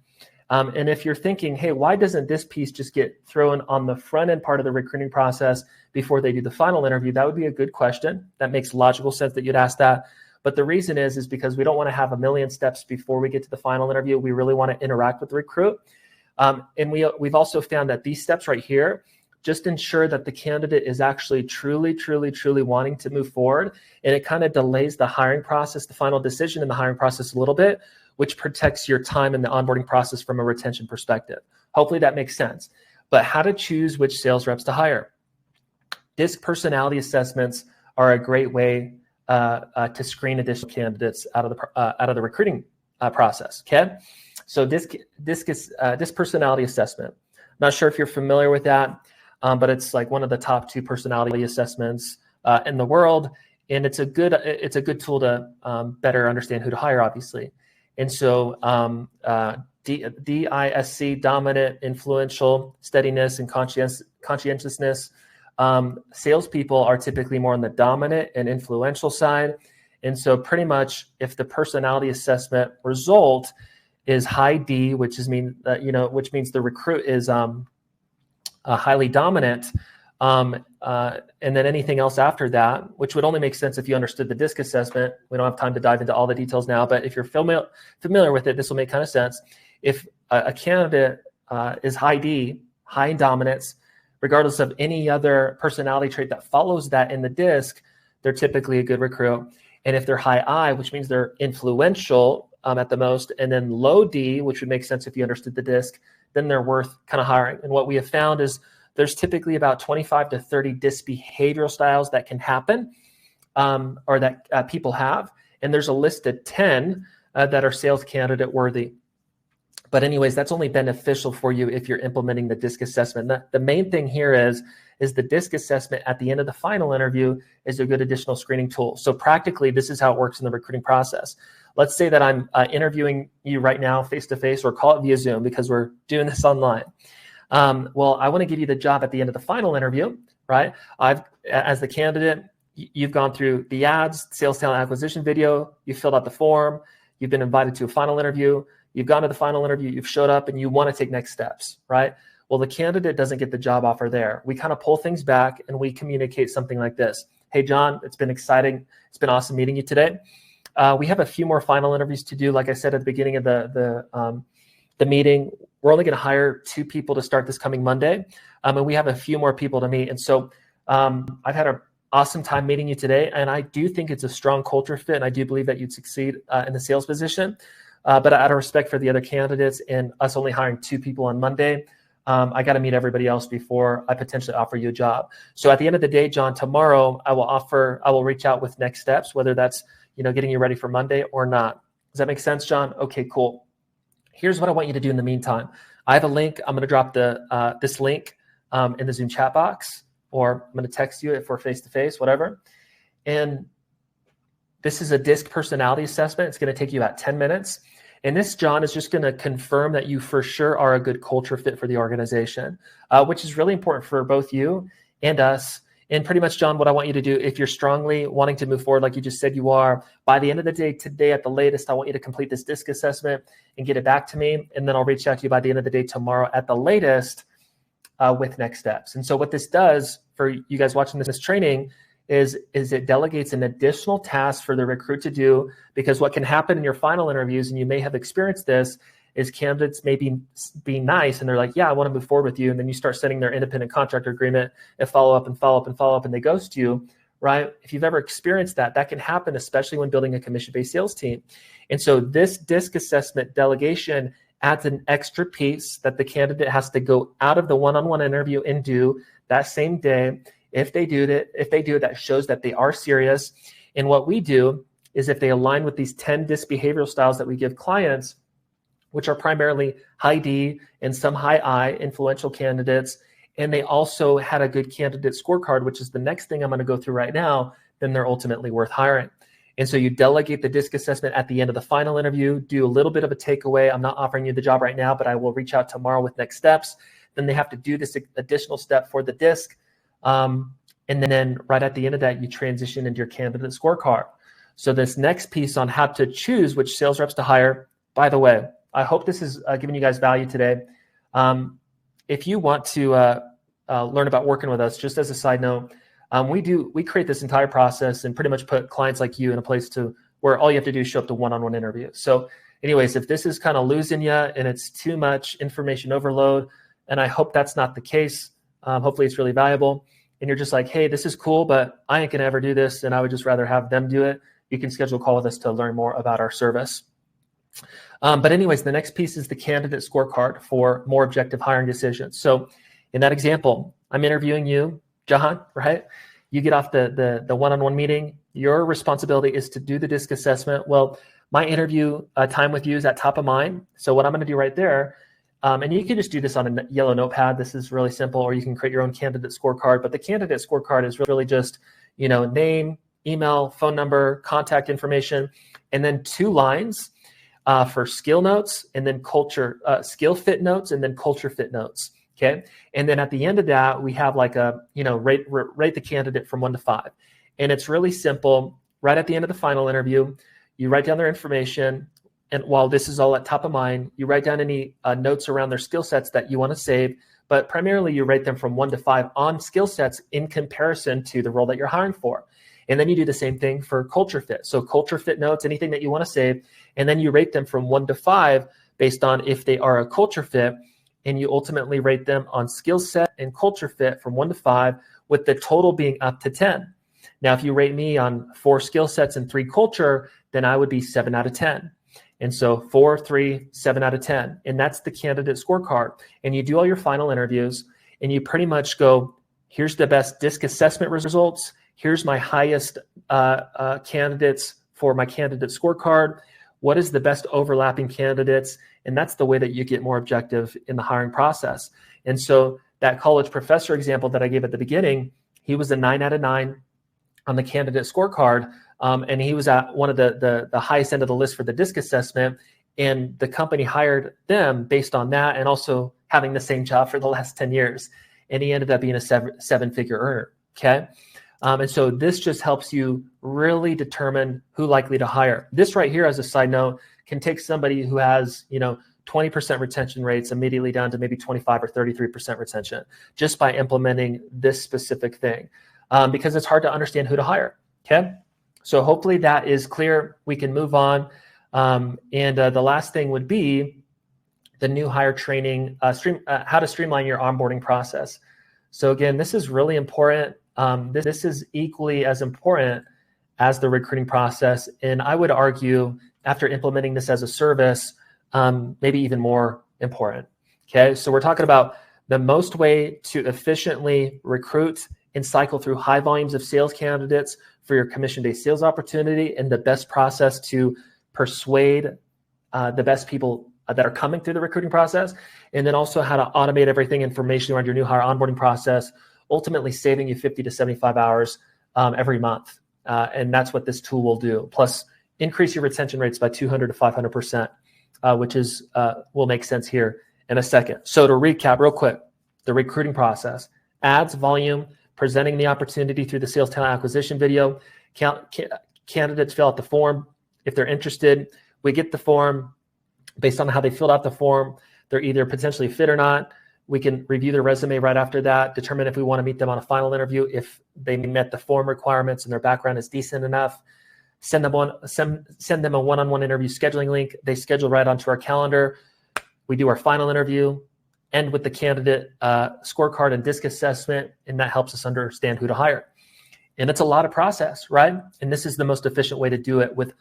And if you're thinking, hey, why doesn't this piece just get thrown on the front end part of the recruiting process before they do the final interview? That would be a good question. That makes logical sense that you'd ask that. But the reason is because we don't want to have a million steps before we get to the final interview. We really want to interact with the recruit. And we've also found that these steps right here just ensure that the candidate is actually truly wanting to move forward. And it kind of delays the hiring process, the final decision in the hiring process a little bit, which protects your time in the onboarding process from a retention perspective. Hopefully that makes sense. But how to choose which sales reps to hire. DISC personality assessments are a great way to screen additional candidates out of the recruiting process. Okay, so DISC personality assessment. Not sure if you're familiar with that, but it's like one of the top 2 personality assessments in the world, and it's a good tool to better understand who to hire, obviously. And so DISC, dominant, influential, steadiness, and conscientiousness. Salespeople are typically more on the dominant and influential side. And so pretty much if the personality assessment result is high D, which means the recruit is highly dominant, and then anything else after that, which would only make sense if you understood the DISC assessment. We don't have time to dive into all the details now, but if you're familiar with it, this will make kind of sense. If a candidate is high D, high in dominance, regardless of any other personality trait that follows that in the DISC, they're typically a good recruit. And if they're high I, which means they're influential at the most, and then low D, which would make sense if you understood the DISC, then they're worth kind of hiring. And what we have found is there's typically about 25 to 30 DISC behavioral styles that can happen or that people have. And there's a list of 10 that are sales candidate worthy. But anyways, that's only beneficial for you if you're implementing the DISC assessment. The main thing here is the DISC assessment at the end of the final interview is a good additional screening tool. So practically, this is how it works in the recruiting process. Let's say that I'm interviewing you right now face-to-face, or call it via Zoom because we're doing this online. Well, I want to give you the job at the end of the final interview, right? As the candidate, you've gone through the ads, sales talent acquisition video, you filled out the form, you've been invited to a final interview, you've gone to the final interview, you've showed up, and you want to take next steps, right? Well, the candidate doesn't get the job offer there. We kind of pull things back and we communicate something like this. Hey, John, it's been exciting. It's been awesome meeting you today. We have a few more final interviews to do. Like I said at the beginning of the meeting, we're only going to hire 2 people to start this coming Monday, and we have a few more people to meet. And so I've had an awesome time meeting you today, and I do think it's a strong culture fit, and I do believe that you'd succeed in the sales position. But out of respect for the other candidates and us only hiring 2 people on Monday, I got to meet everybody else before I potentially offer you a job. So at the end of the day, John, tomorrow I will reach out with next steps, whether that's getting you ready for Monday or not. Does that make sense, John? Okay, cool. Here's what I want you to do in the meantime. I have a link. I'm going to drop this link in the Zoom chat box, or I'm going to text you if we're face-to-face, whatever. And this is a DISC personality assessment. It's going to take you about 10 minutes. And this, John, is just going to confirm that you for sure are a good culture fit for the organization, which is really important for both you and us. And pretty much, John, what I want you to do, if you're strongly wanting to move forward, like you just said you are, by the end of the day today at the latest, I want you to complete this DISC assessment and get it back to me. And then I'll reach out to you by the end of the day tomorrow at the latest with next steps. And so what this does for you guys watching this training is it delegates an additional task for the recruit to do, because what can happen in your final interviews, and you may have experienced this, is candidates may be nice and they're like, yeah, I want to move forward with you. And then you start sending their independent contractor agreement and follow up and they ghost you, right? If you've ever experienced that, that can happen, especially when building a commission-based sales team. And so this DISC assessment delegation adds an extra piece that the candidate has to go out of the one-on-one interview and do that same day. If they do it, that shows that they are serious. And what we do is, if they align with these 10 DISC behavioral styles that we give clients, which are primarily high D and some high I influential candidates, and they also had a good candidate scorecard, which is the next thing I'm going to go through right now, then they're ultimately worth hiring. And so you delegate the DISC assessment at the end of the final interview, do a little bit of a takeaway. I'm not offering you the job right now, but I will reach out tomorrow with next steps. Then they have to do this additional step for the DISC. And then right at the end of that, you transition into your candidate scorecard. So this next piece on how to choose which sales reps to hire, by the way, I hope this is giving you guys value today. If you want to learn about working with us, just as a side note, we create this entire process and pretty much put clients like you in a place to where all you have to do is show up to one-on-one interviews. So anyways, if this is kind of losing you and it's too much information overload, and I hope that's not the case, hopefully it's really valuable, and you're just like, hey, this is cool, but I ain't gonna ever do this, and I would just rather have them do it, you can schedule a call with us to learn more about our service. But anyways, the next piece is the candidate scorecard for more objective hiring decisions. So in that example, I'm interviewing you, John, right? You get off the one-on-one meeting. Your responsibility is to do the DISC assessment. Well, my interview time with you is at top of mind. So what I'm going to do right there, and you can just do this on a yellow notepad. This is really simple, or you can create your own candidate scorecard. But the candidate scorecard is really just, name, email, phone number, contact information, and then 2 lines for skill notes, and then skill fit notes, and then culture fit notes. Okay. And then at the end of that, we have like a, rate the candidate from 1 to 5. And it's really simple. Right at the end of the final interview, you write down their information. And while this is all at top of mind, you write down any notes around their skill sets that you want to save. But primarily, you rate them from 1 to 5 on skill sets in comparison to the role that you're hiring for. And then you do the same thing for culture fit. So culture fit notes, anything that you want to save. And then you rate them from 1 to 5 based on if they are a culture fit. And you ultimately rate them on skill set and culture fit from 1 to 5, with the total being up to 10. Now, if you rate me on 4 skill sets and 3 culture, then I would be 7 out of 10. And so 4, 3, 7 out of 10. And that's the candidate scorecard. And you do all your final interviews, and you pretty much go, here's the best DISC assessment results. Here's my highest candidates for my candidate scorecard. What is the best overlapping candidates? And that's the way that you get more objective in the hiring process. And so that college professor example that I gave at the beginning, he was a 9 out of 9 on the candidate scorecard. And he was at one of the highest end of the list for the DISC assessment. And the company hired them based on that, and also having the same job for the last 10 years. And he ended up being a 7-figure earner. Okay. And so this just helps you really determine who likely to hire. This right here, as a side note, can take somebody who has, 20% retention rates immediately down to maybe 25 or 33% retention just by implementing this specific thing, because it's hard to understand who to hire. Okay. So hopefully that is clear. We can move on. And the last thing would be the new hire training, how to streamline your onboarding process. So again, this is really important. This is equally as important as the recruiting process. And I would argue, after implementing this as a service, maybe even more important. Okay, so we're talking about the most way to efficiently recruit and cycle through high volumes of sales candidates for your commission-based sales opportunity, and the best process to persuade the best people that are coming through the recruiting process, and then also how to automate everything, information around your new hire onboarding process, ultimately saving you 50 to 75 hours every month. And that's what this tool will do. Plus, increase your retention rates by 200 to 500%, which is will make sense here in a second. So to recap real quick, the recruiting process: ads, volume, presenting the opportunity through the sales talent acquisition video. Candidates fill out the form. If they're interested, we get the form. Based on how they filled out the form, they're either potentially fit or not. We can review their resume right after that, determine if we want to meet them on a final interview, if they met the form requirements and their background is decent enough. Send them a one-on-one interview scheduling link. They schedule right onto our calendar. We do our final interview, end with the candidate scorecard and DISC assessment, and that helps us understand who to hire. And it's a lot of process, right? And this is the most efficient way to do it with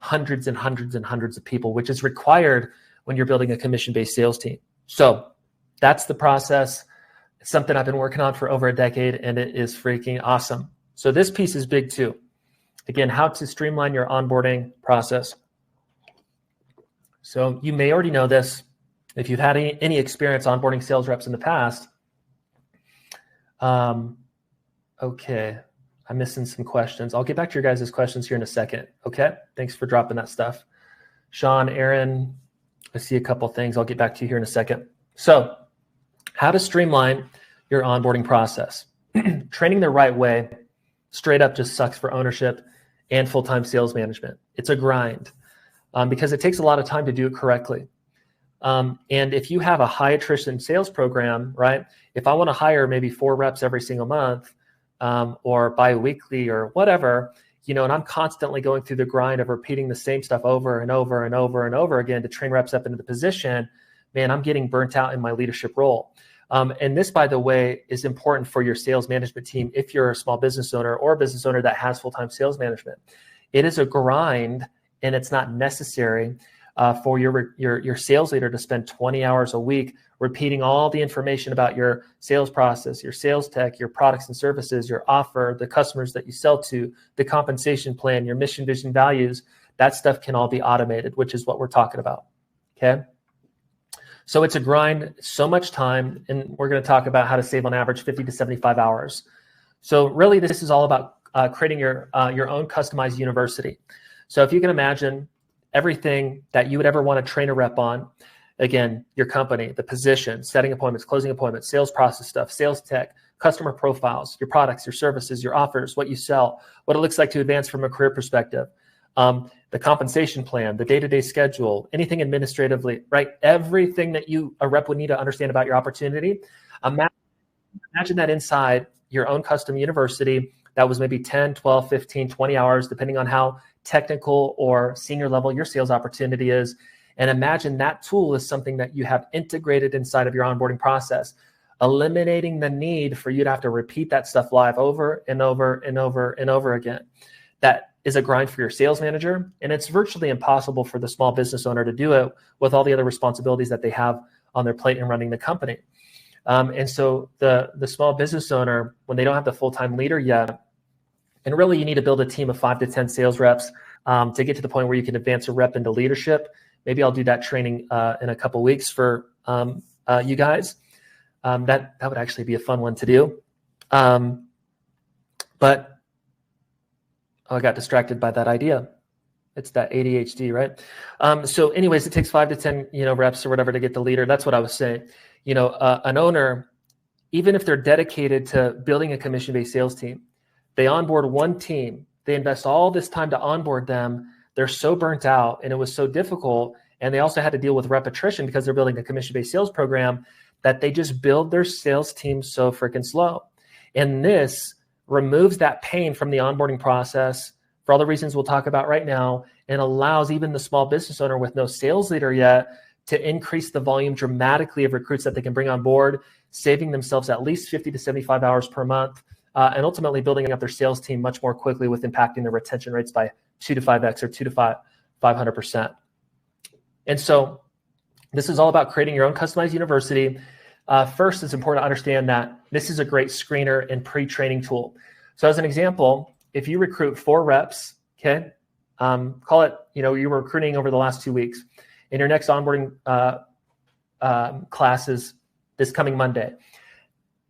hundreds and hundreds and hundreds of people, which is required when you're building a commission-based sales team. So that's the process. It's something I've been working on for over a decade, and it is freaking awesome. So this piece is big too. Again, how to streamline your onboarding process. So you may already know this. If you've had any experience onboarding sales reps in the past, Okay, I'm missing some questions. I'll get back to your guys' questions here in a second. Okay, thanks for dropping that stuff. Sean, Aaron, I see a couple things. I'll get back to you here in a second. So, how to streamline your onboarding process. Training the right way straight up just sucks for ownership and full-time sales management. It's a grind because it takes a lot of time to do it correctly. And if you have a high attrition sales program, right? If I want to hire maybe 4 reps every single month or bi-weekly or whatever, and I'm constantly going through the grind of repeating the same stuff over and over and over and over again to train reps up into the position, man, I'm getting burnt out in my leadership role. And this, by the way, is important for your sales management team if you're a small business owner or a business owner that has full-time sales management. It is a grind, and it's not necessary for your sales leader to spend 20 hours a week repeating all the information about your sales process, your sales tech, your products and services, your offer, the customers that you sell to, the compensation plan, your mission, vision, values. That stuff can all be automated, which is what we're talking about. Okay. So it's a grind, so much time, and we're going to talk about how to save on average 50 to 75 hours. So really, this is all about creating your own customized university. So if you can imagine everything that you would ever want to train a rep on, again, your company, the position, setting appointments, closing appointments, sales process stuff, sales tech, customer profiles, your products, your services, your offers, what you sell, what it looks like to advance from a career perspective, the compensation plan, the day-to-day schedule, anything administratively, right? Everything that a rep would need to understand about your opportunity. Imagine that inside your own custom university that was maybe 10, 12, 15, 20 hours, depending on how technical or senior level your sales opportunity is. And imagine that tool is something that you have integrated inside of your onboarding process, eliminating the need for you to have to repeat that stuff live over and over and over and over again. That is a grind for your sales manager, and it's virtually impossible for the small business owner to do it with all the other responsibilities that they have on their plate in running the company. And so the small business owner, when they don't have the full-time leader yet, and really you need to build a team of 5 to 10 sales reps to get to the point where you can advance a rep into leadership. Maybe I'll do that training in a couple weeks for you guys. That would actually be a fun one to do. But I got distracted by that idea. It's that ADHD, right? So anyways, it takes 5 to 10, reps or whatever to get the leader. That's what I was saying. An owner, even if they're dedicated to building a commission-based sales team, they onboard one team, they invest all this time to onboard them. They're so burnt out and it was so difficult. And they also had to deal with rep attrition because they're building a commission-based sales program that they just build their sales team so freaking slow. And this removes that pain from the onboarding process for all the reasons we'll talk about right now, and allows even the small business owner with no sales leader yet to increase the volume dramatically of recruits that they can bring on board, saving themselves at least 50 to 75 hours per month, and ultimately building up their sales team much more quickly with impacting their retention rates by 2 to 5x or 2 to 500%. And so this is all about creating your own customized university. First, it's important to understand that this is a great screener and pre-training tool. So as an example, if you recruit 4 reps, okay, call it, you were recruiting over the last 2 weeks, and your next onboarding class is this coming Monday.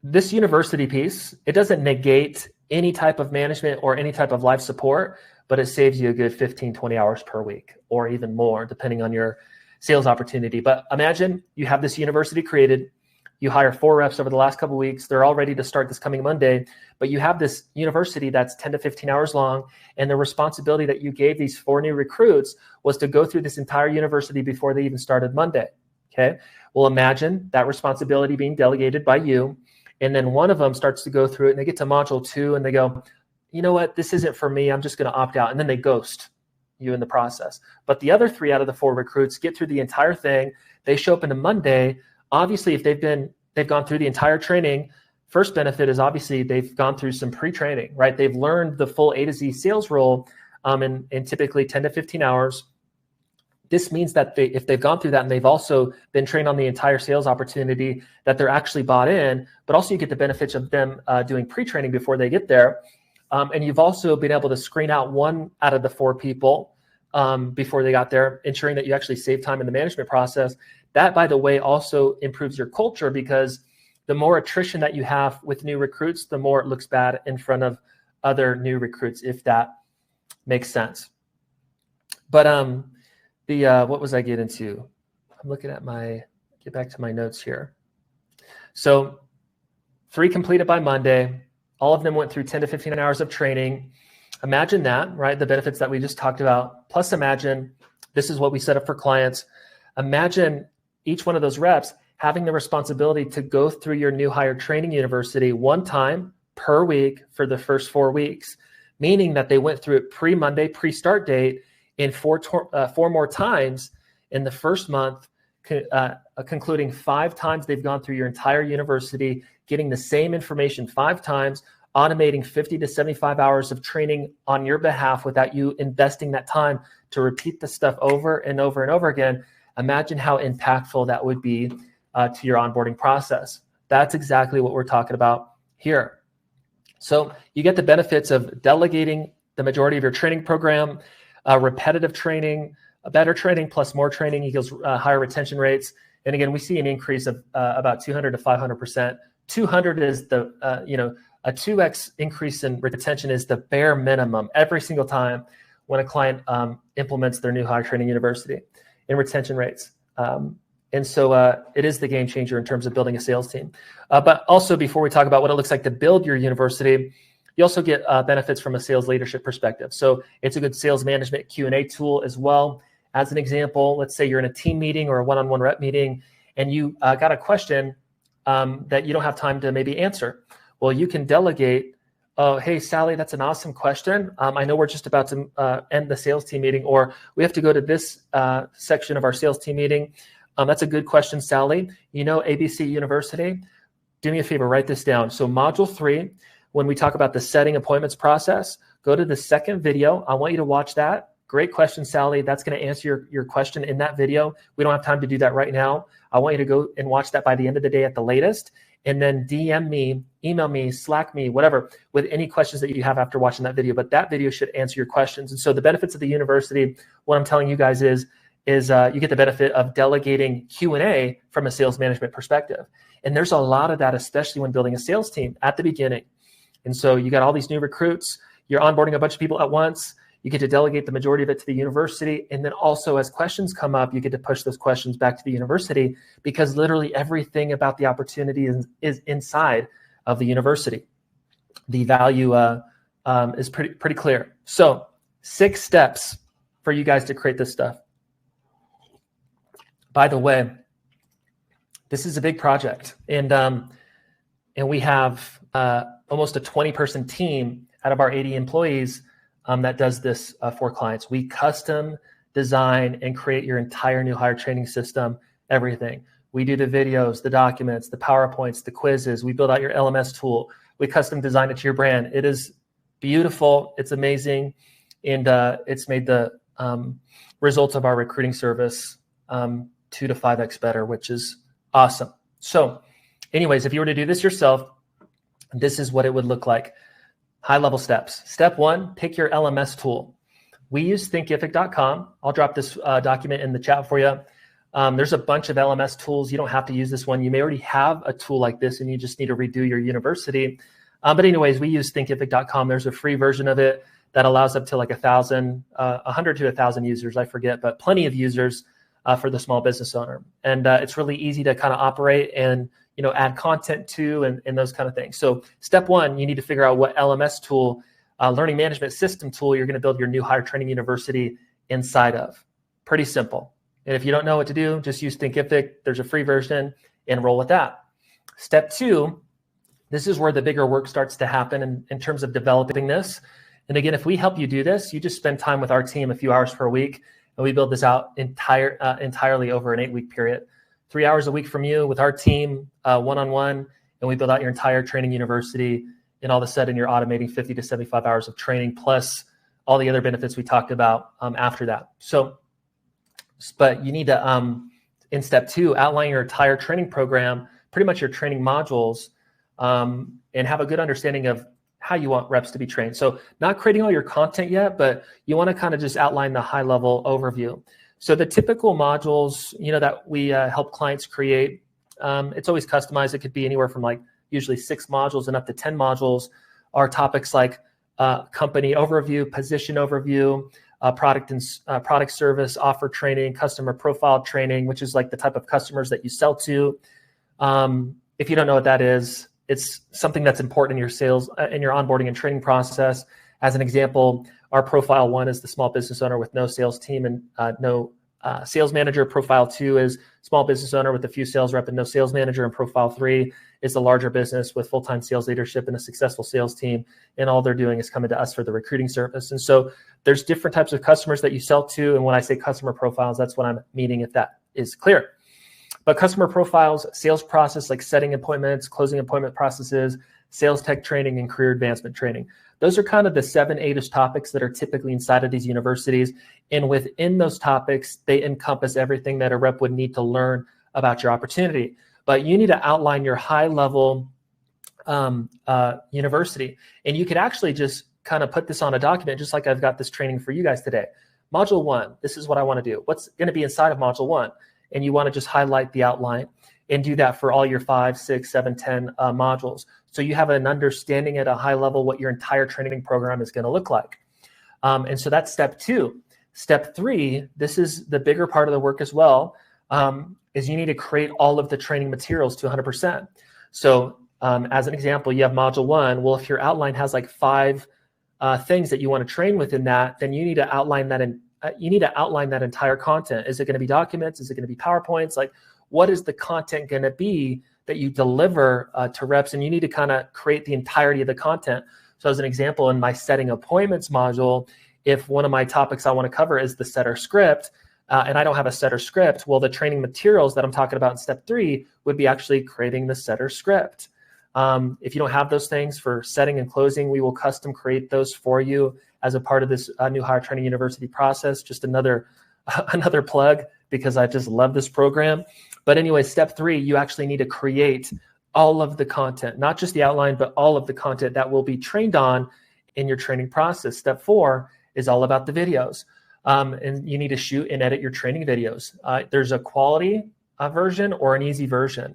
This university piece, it doesn't negate any type of management or any type of life support, but it saves you a good 15, 20 hours per week or even more, depending on your sales opportunity. But imagine you have this university created, you hire 4 reps over the last couple of weeks, they're all ready to start this coming Monday, but you have this university that's 10 to 15 hours long, and the responsibility that you gave these 4 new recruits was to go through this entire university before they even started Monday, okay? Well, imagine that responsibility being delegated by you, and then one of them starts to go through it, and they get to module 2, and they go, you know what, this isn't for me, I'm just gonna opt out, and then they ghost you in the process. But the other 3 out of the 4 recruits get through the entire thing, they show up into Monday. Obviously, if they've gone through the entire training, first benefit is obviously they've gone through some pre-training, right? They've learned the full A to Z sales role in typically 10 to 15 hours. This means that if they've gone through that and they've also been trained on the entire sales opportunity, that they're actually bought in, but also you get the benefits of them doing pre-training before they get there. And you've also been able to screen out 1 out of the 4 people before they got there, ensuring that you actually save time in the management process. That, by the way, also improves your culture, because the more attrition that you have with new recruits, the more it looks bad in front of other new recruits, if that makes sense. But what was I getting to? I'm looking at get back to my notes here. So 3 completed by Monday. All of them went through 10 to 15 hours of training. Imagine that, right? The benefits that we just talked about. Plus imagine, this is what we set up for clients. Imagine each one of those reps having the responsibility to go through your new hire training university 1 time per week for the first 4 weeks, meaning that they went through it pre-Monday, pre-start date, in 4 more times in the first month, concluding 5 times they've gone through your entire university, getting the same information 5 times, automating 50 to 75 hours of training on your behalf without you investing that time to repeat the stuff over and over and over again. Imagine how impactful that would be to your onboarding process. That's exactly what we're talking about here. So you get the benefits of delegating the majority of your training program, repetitive training, better training plus more training equals higher retention rates. And again, we see an increase of about 200 to 500%. 200 is a 2x increase in retention is the bare minimum every single time when a client implements their new hire training university in retention rates. And so it is the game changer in terms of building a sales team. But also, before we talk about what it looks like to build your university, you also get benefits from a sales leadership perspective. So it's a good sales management Q&A tool as well. As an example, let's say you're in a team meeting or a one-on-one rep meeting, and you got a question that you don't have time to maybe answer. Well, you can delegate, oh, hey, Sally, that's an awesome question. I know we're just about to end the sales team meeting, or we have to go to this section of our sales team meeting. That's a good question, Sally. You know ABC University? Do me a favor, write this down. So module 3, when we talk about the setting appointments process, go to the second video. I want you to watch that. Great question, Sally. That's going to answer your question in that video. We don't have time to do that right now. I want you to go and watch that by the end of the day at the latest. And then DM me, email me, Slack me, whatever, with any questions that you have after watching that video. But that video should answer your questions. And so the benefits of the university, what I'm telling you guys is you get the benefit of delegating Q&A from a sales management perspective. And there's a lot of that, especially when building a sales team at the beginning. And so you got all these new recruits, you're onboarding a bunch of people at once, you get to delegate the majority of it to the university. And then also as questions come up, you get to push those questions back to the university, because literally everything about the opportunity is inside of the university. The value is pretty clear. So 6 steps for you guys to create this stuff. By the way, this is a big project, and we have almost a 20-person team out of our 80 employees that does this for clients. We custom design and create your entire new hire training system, everything. We do the videos, the documents, the PowerPoints, the quizzes. We build out your LMS tool. We custom design it to your brand. It is beautiful. It's amazing. And it's made the results of our recruiting service 2 to 5x better, which is awesome. So anyways, if you were to do this yourself, this is what it would look like. High-level steps. Step 1, pick your LMS tool. We use thinkific.com. I'll drop this document in the chat for you. There's a bunch of LMS tools. You don't have to use this one. You may already have a tool like this and you just need to redo your university. But anyways, we use thinkific.com. There's a free version of it that allows up to like 100 to 1,000 users, I forget, but plenty of users for the small business owner. And it's really easy to kind of operate and add content to and those kind of things. So step 1, you need to figure out what LMS tool, learning management system tool you're going to build your new hire training university inside of. Pretty simple. And if you don't know what to do, just use Thinkific. There's a free version and roll with that. Step 2, this is where the bigger work starts to happen in terms of developing this. And again, if we help you do this, you just spend time with our team a few hours per week, and we build this out entirely over an 8-week period. 3 hours a week from you with our team, one-on-one, and we build out your entire training university, and all of a sudden you're automating 50 to 75 hours of training plus all the other benefits we talked about after that. So, but you need to, in step 2, outline your entire training program, pretty much your training modules, and have a good understanding of how you want reps to be trained. So not creating all your content yet, but you want to kind of just outline the high-level overview. So the typical modules, that we help clients create It's always customized. It could be anywhere from like usually 6 modules and up to 10 modules are topics like company overview, position overview, product and product service, offer training, customer profile training, which is like the type of customers that you sell to. If you don't know what that is, it's something that's important in your sales, in your onboarding and training process. As an example, our profile 1 is the small business owner with no sales team and no sales manager. Profile 2 is small business owner with a few sales rep and no sales manager. And profile 3 is the larger business with full-time sales leadership and a successful sales team. And all they're doing is coming to us for the recruiting service. And so there's different types of customers that you sell to. And when I say customer profiles, that's what I'm meaning, if that is clear. But customer profiles, sales process, like setting appointments, closing appointment processes, sales tech training, and career advancement training. Those are kind of the 7-8ish topics that are typically inside of these universities. And within those topics, they encompass everything that a rep would need to learn about your opportunity. But you need to outline your high-level university. And you could actually just kind of put this on a document, just like I've got this training for you guys today. Module 1, this is what I want to do. What's going to be inside of Module 1? And you want to just highlight the outline and do that for all your 5, 6, 7, 10 modules. So you have an understanding at a high level what your entire training program is going to look like. And so that's step 2. Step 3, this is the bigger part of the work as well, is you need to create all of the training materials to 100%. So as an example, you have module 1. Well, if your outline has like 5 things that you want to train within that, then you need to outline that that entire content. Is it going to be documents? Is it going to be PowerPoints? Like, what is the content going to be that you deliver to reps? And you need to kind of create the entirety of the content. So as an example, in my setting appointments module, if one of my topics I want to cover is the setter script, and I don't have a setter script, well, the training materials that I'm talking about in step 3 would be actually creating the setter script. If you don't have those things for setting and closing, we will custom create those for you as a part of this New Hire Training University process. Just another plug, because I just love this program. But anyway, step 3, you actually need to create all of the content, not just the outline, but all of the content that will be trained on in your training process. Step 4 is all about the videos. And you need to shoot and edit your training videos. There's a quality version or an easy version.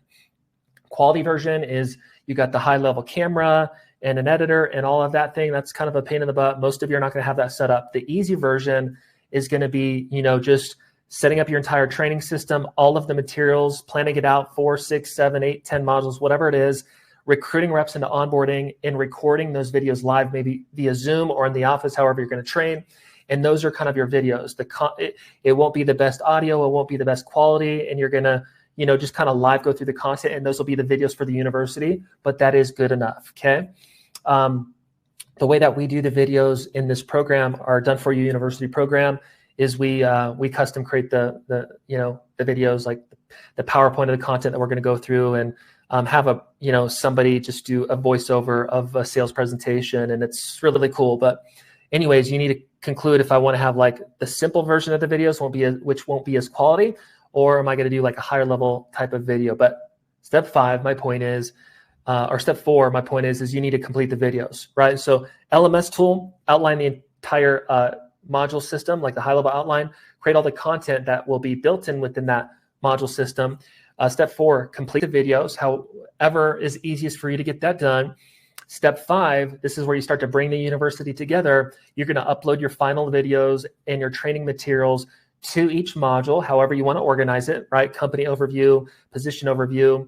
Quality version is you got the high level camera and an editor and all of that thing. That's kind of a pain in the butt. Most of you are not going to have that set up. The easy version is going to be, just setting up your entire training system, all of the materials, planning it out, 4, 6, 7, 8, 10 modules, whatever it is, recruiting reps into onboarding and recording those videos live, maybe via Zoom or in the office, however you're going to train. And those are kind of your videos. It won't be the best audio. It won't be the best quality. And you're going to, just kind of live go through the content. And those will be the videos for the university. But that is good enough. Okay. The way that we do the videos in this program, our Done For You University program, is we custom create the videos, like the PowerPoint of the content that we're going to go through, and have somebody just do a voiceover of a sales presentation, and it's really cool. But anyways, you need to conclude if I want to have like the simple version of the videos which won't be as quality, or am I going to do like a higher level type of video? But step 5, my point is, or step 4, my point is you need to complete the videos, right? So LMS tool, outline the entire module system, like the high level outline, create all the content that will be built in within that module system. Step 4, complete the videos, however is easiest for you to get that done. Step 5, this is where you start to bring the university together. You're going to upload your final videos and your training materials to each module, however you want to organize it, right? Company overview, position overview,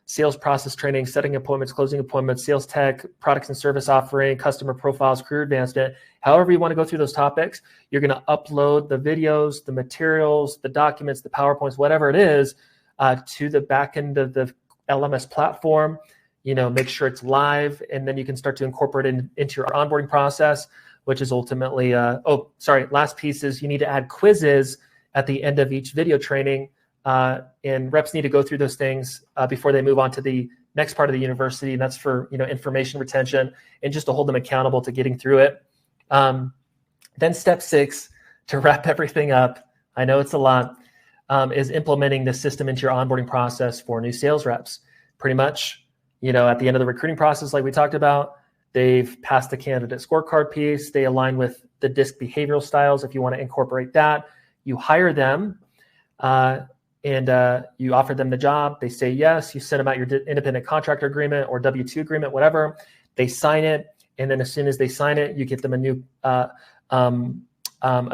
sales process training, setting appointments, closing appointments, sales tech, products and service offering, customer profiles, career advancement. However you want to go through those topics, you're going to upload the videos, the materials, the documents, the PowerPoints, whatever it is, to the back end of the LMS platform. Make sure it's live, and then you can start to incorporate it into your onboarding process, which is ultimately, last piece is you need to add quizzes at the end of each video training. And reps need to go through those things before they move on to the next part of the university. And that's for, information retention and just to hold them accountable to getting through it. Then step 6, to wrap everything up, I know it's a lot, is implementing the system into your onboarding process for new sales reps. Pretty much, at the end of the recruiting process, like we talked about, they've passed the candidate scorecard piece. They align with the DISC behavioral styles. If you want to incorporate that, you hire them. and you offer them the job. They say yes. You send them out your independent contractor agreement or W-2 agreement, whatever. They sign it, and then as soon as they sign it, you get them a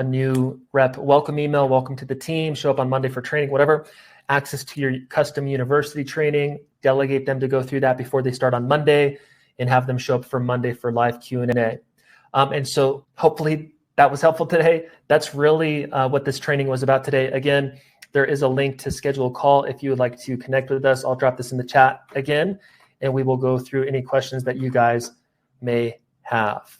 new rep welcome email. Welcome to the team. Show up on Monday for training, whatever. Access to your custom university training. Delegate them to go through that before they start on Monday, and have them show up for Monday for live Q&A. And so hopefully that was helpful today. That's really what this training was about today. Again, there is a link to schedule a call if you would like to connect with us. I'll drop this in the chat again, and we will go through any questions that you guys may have.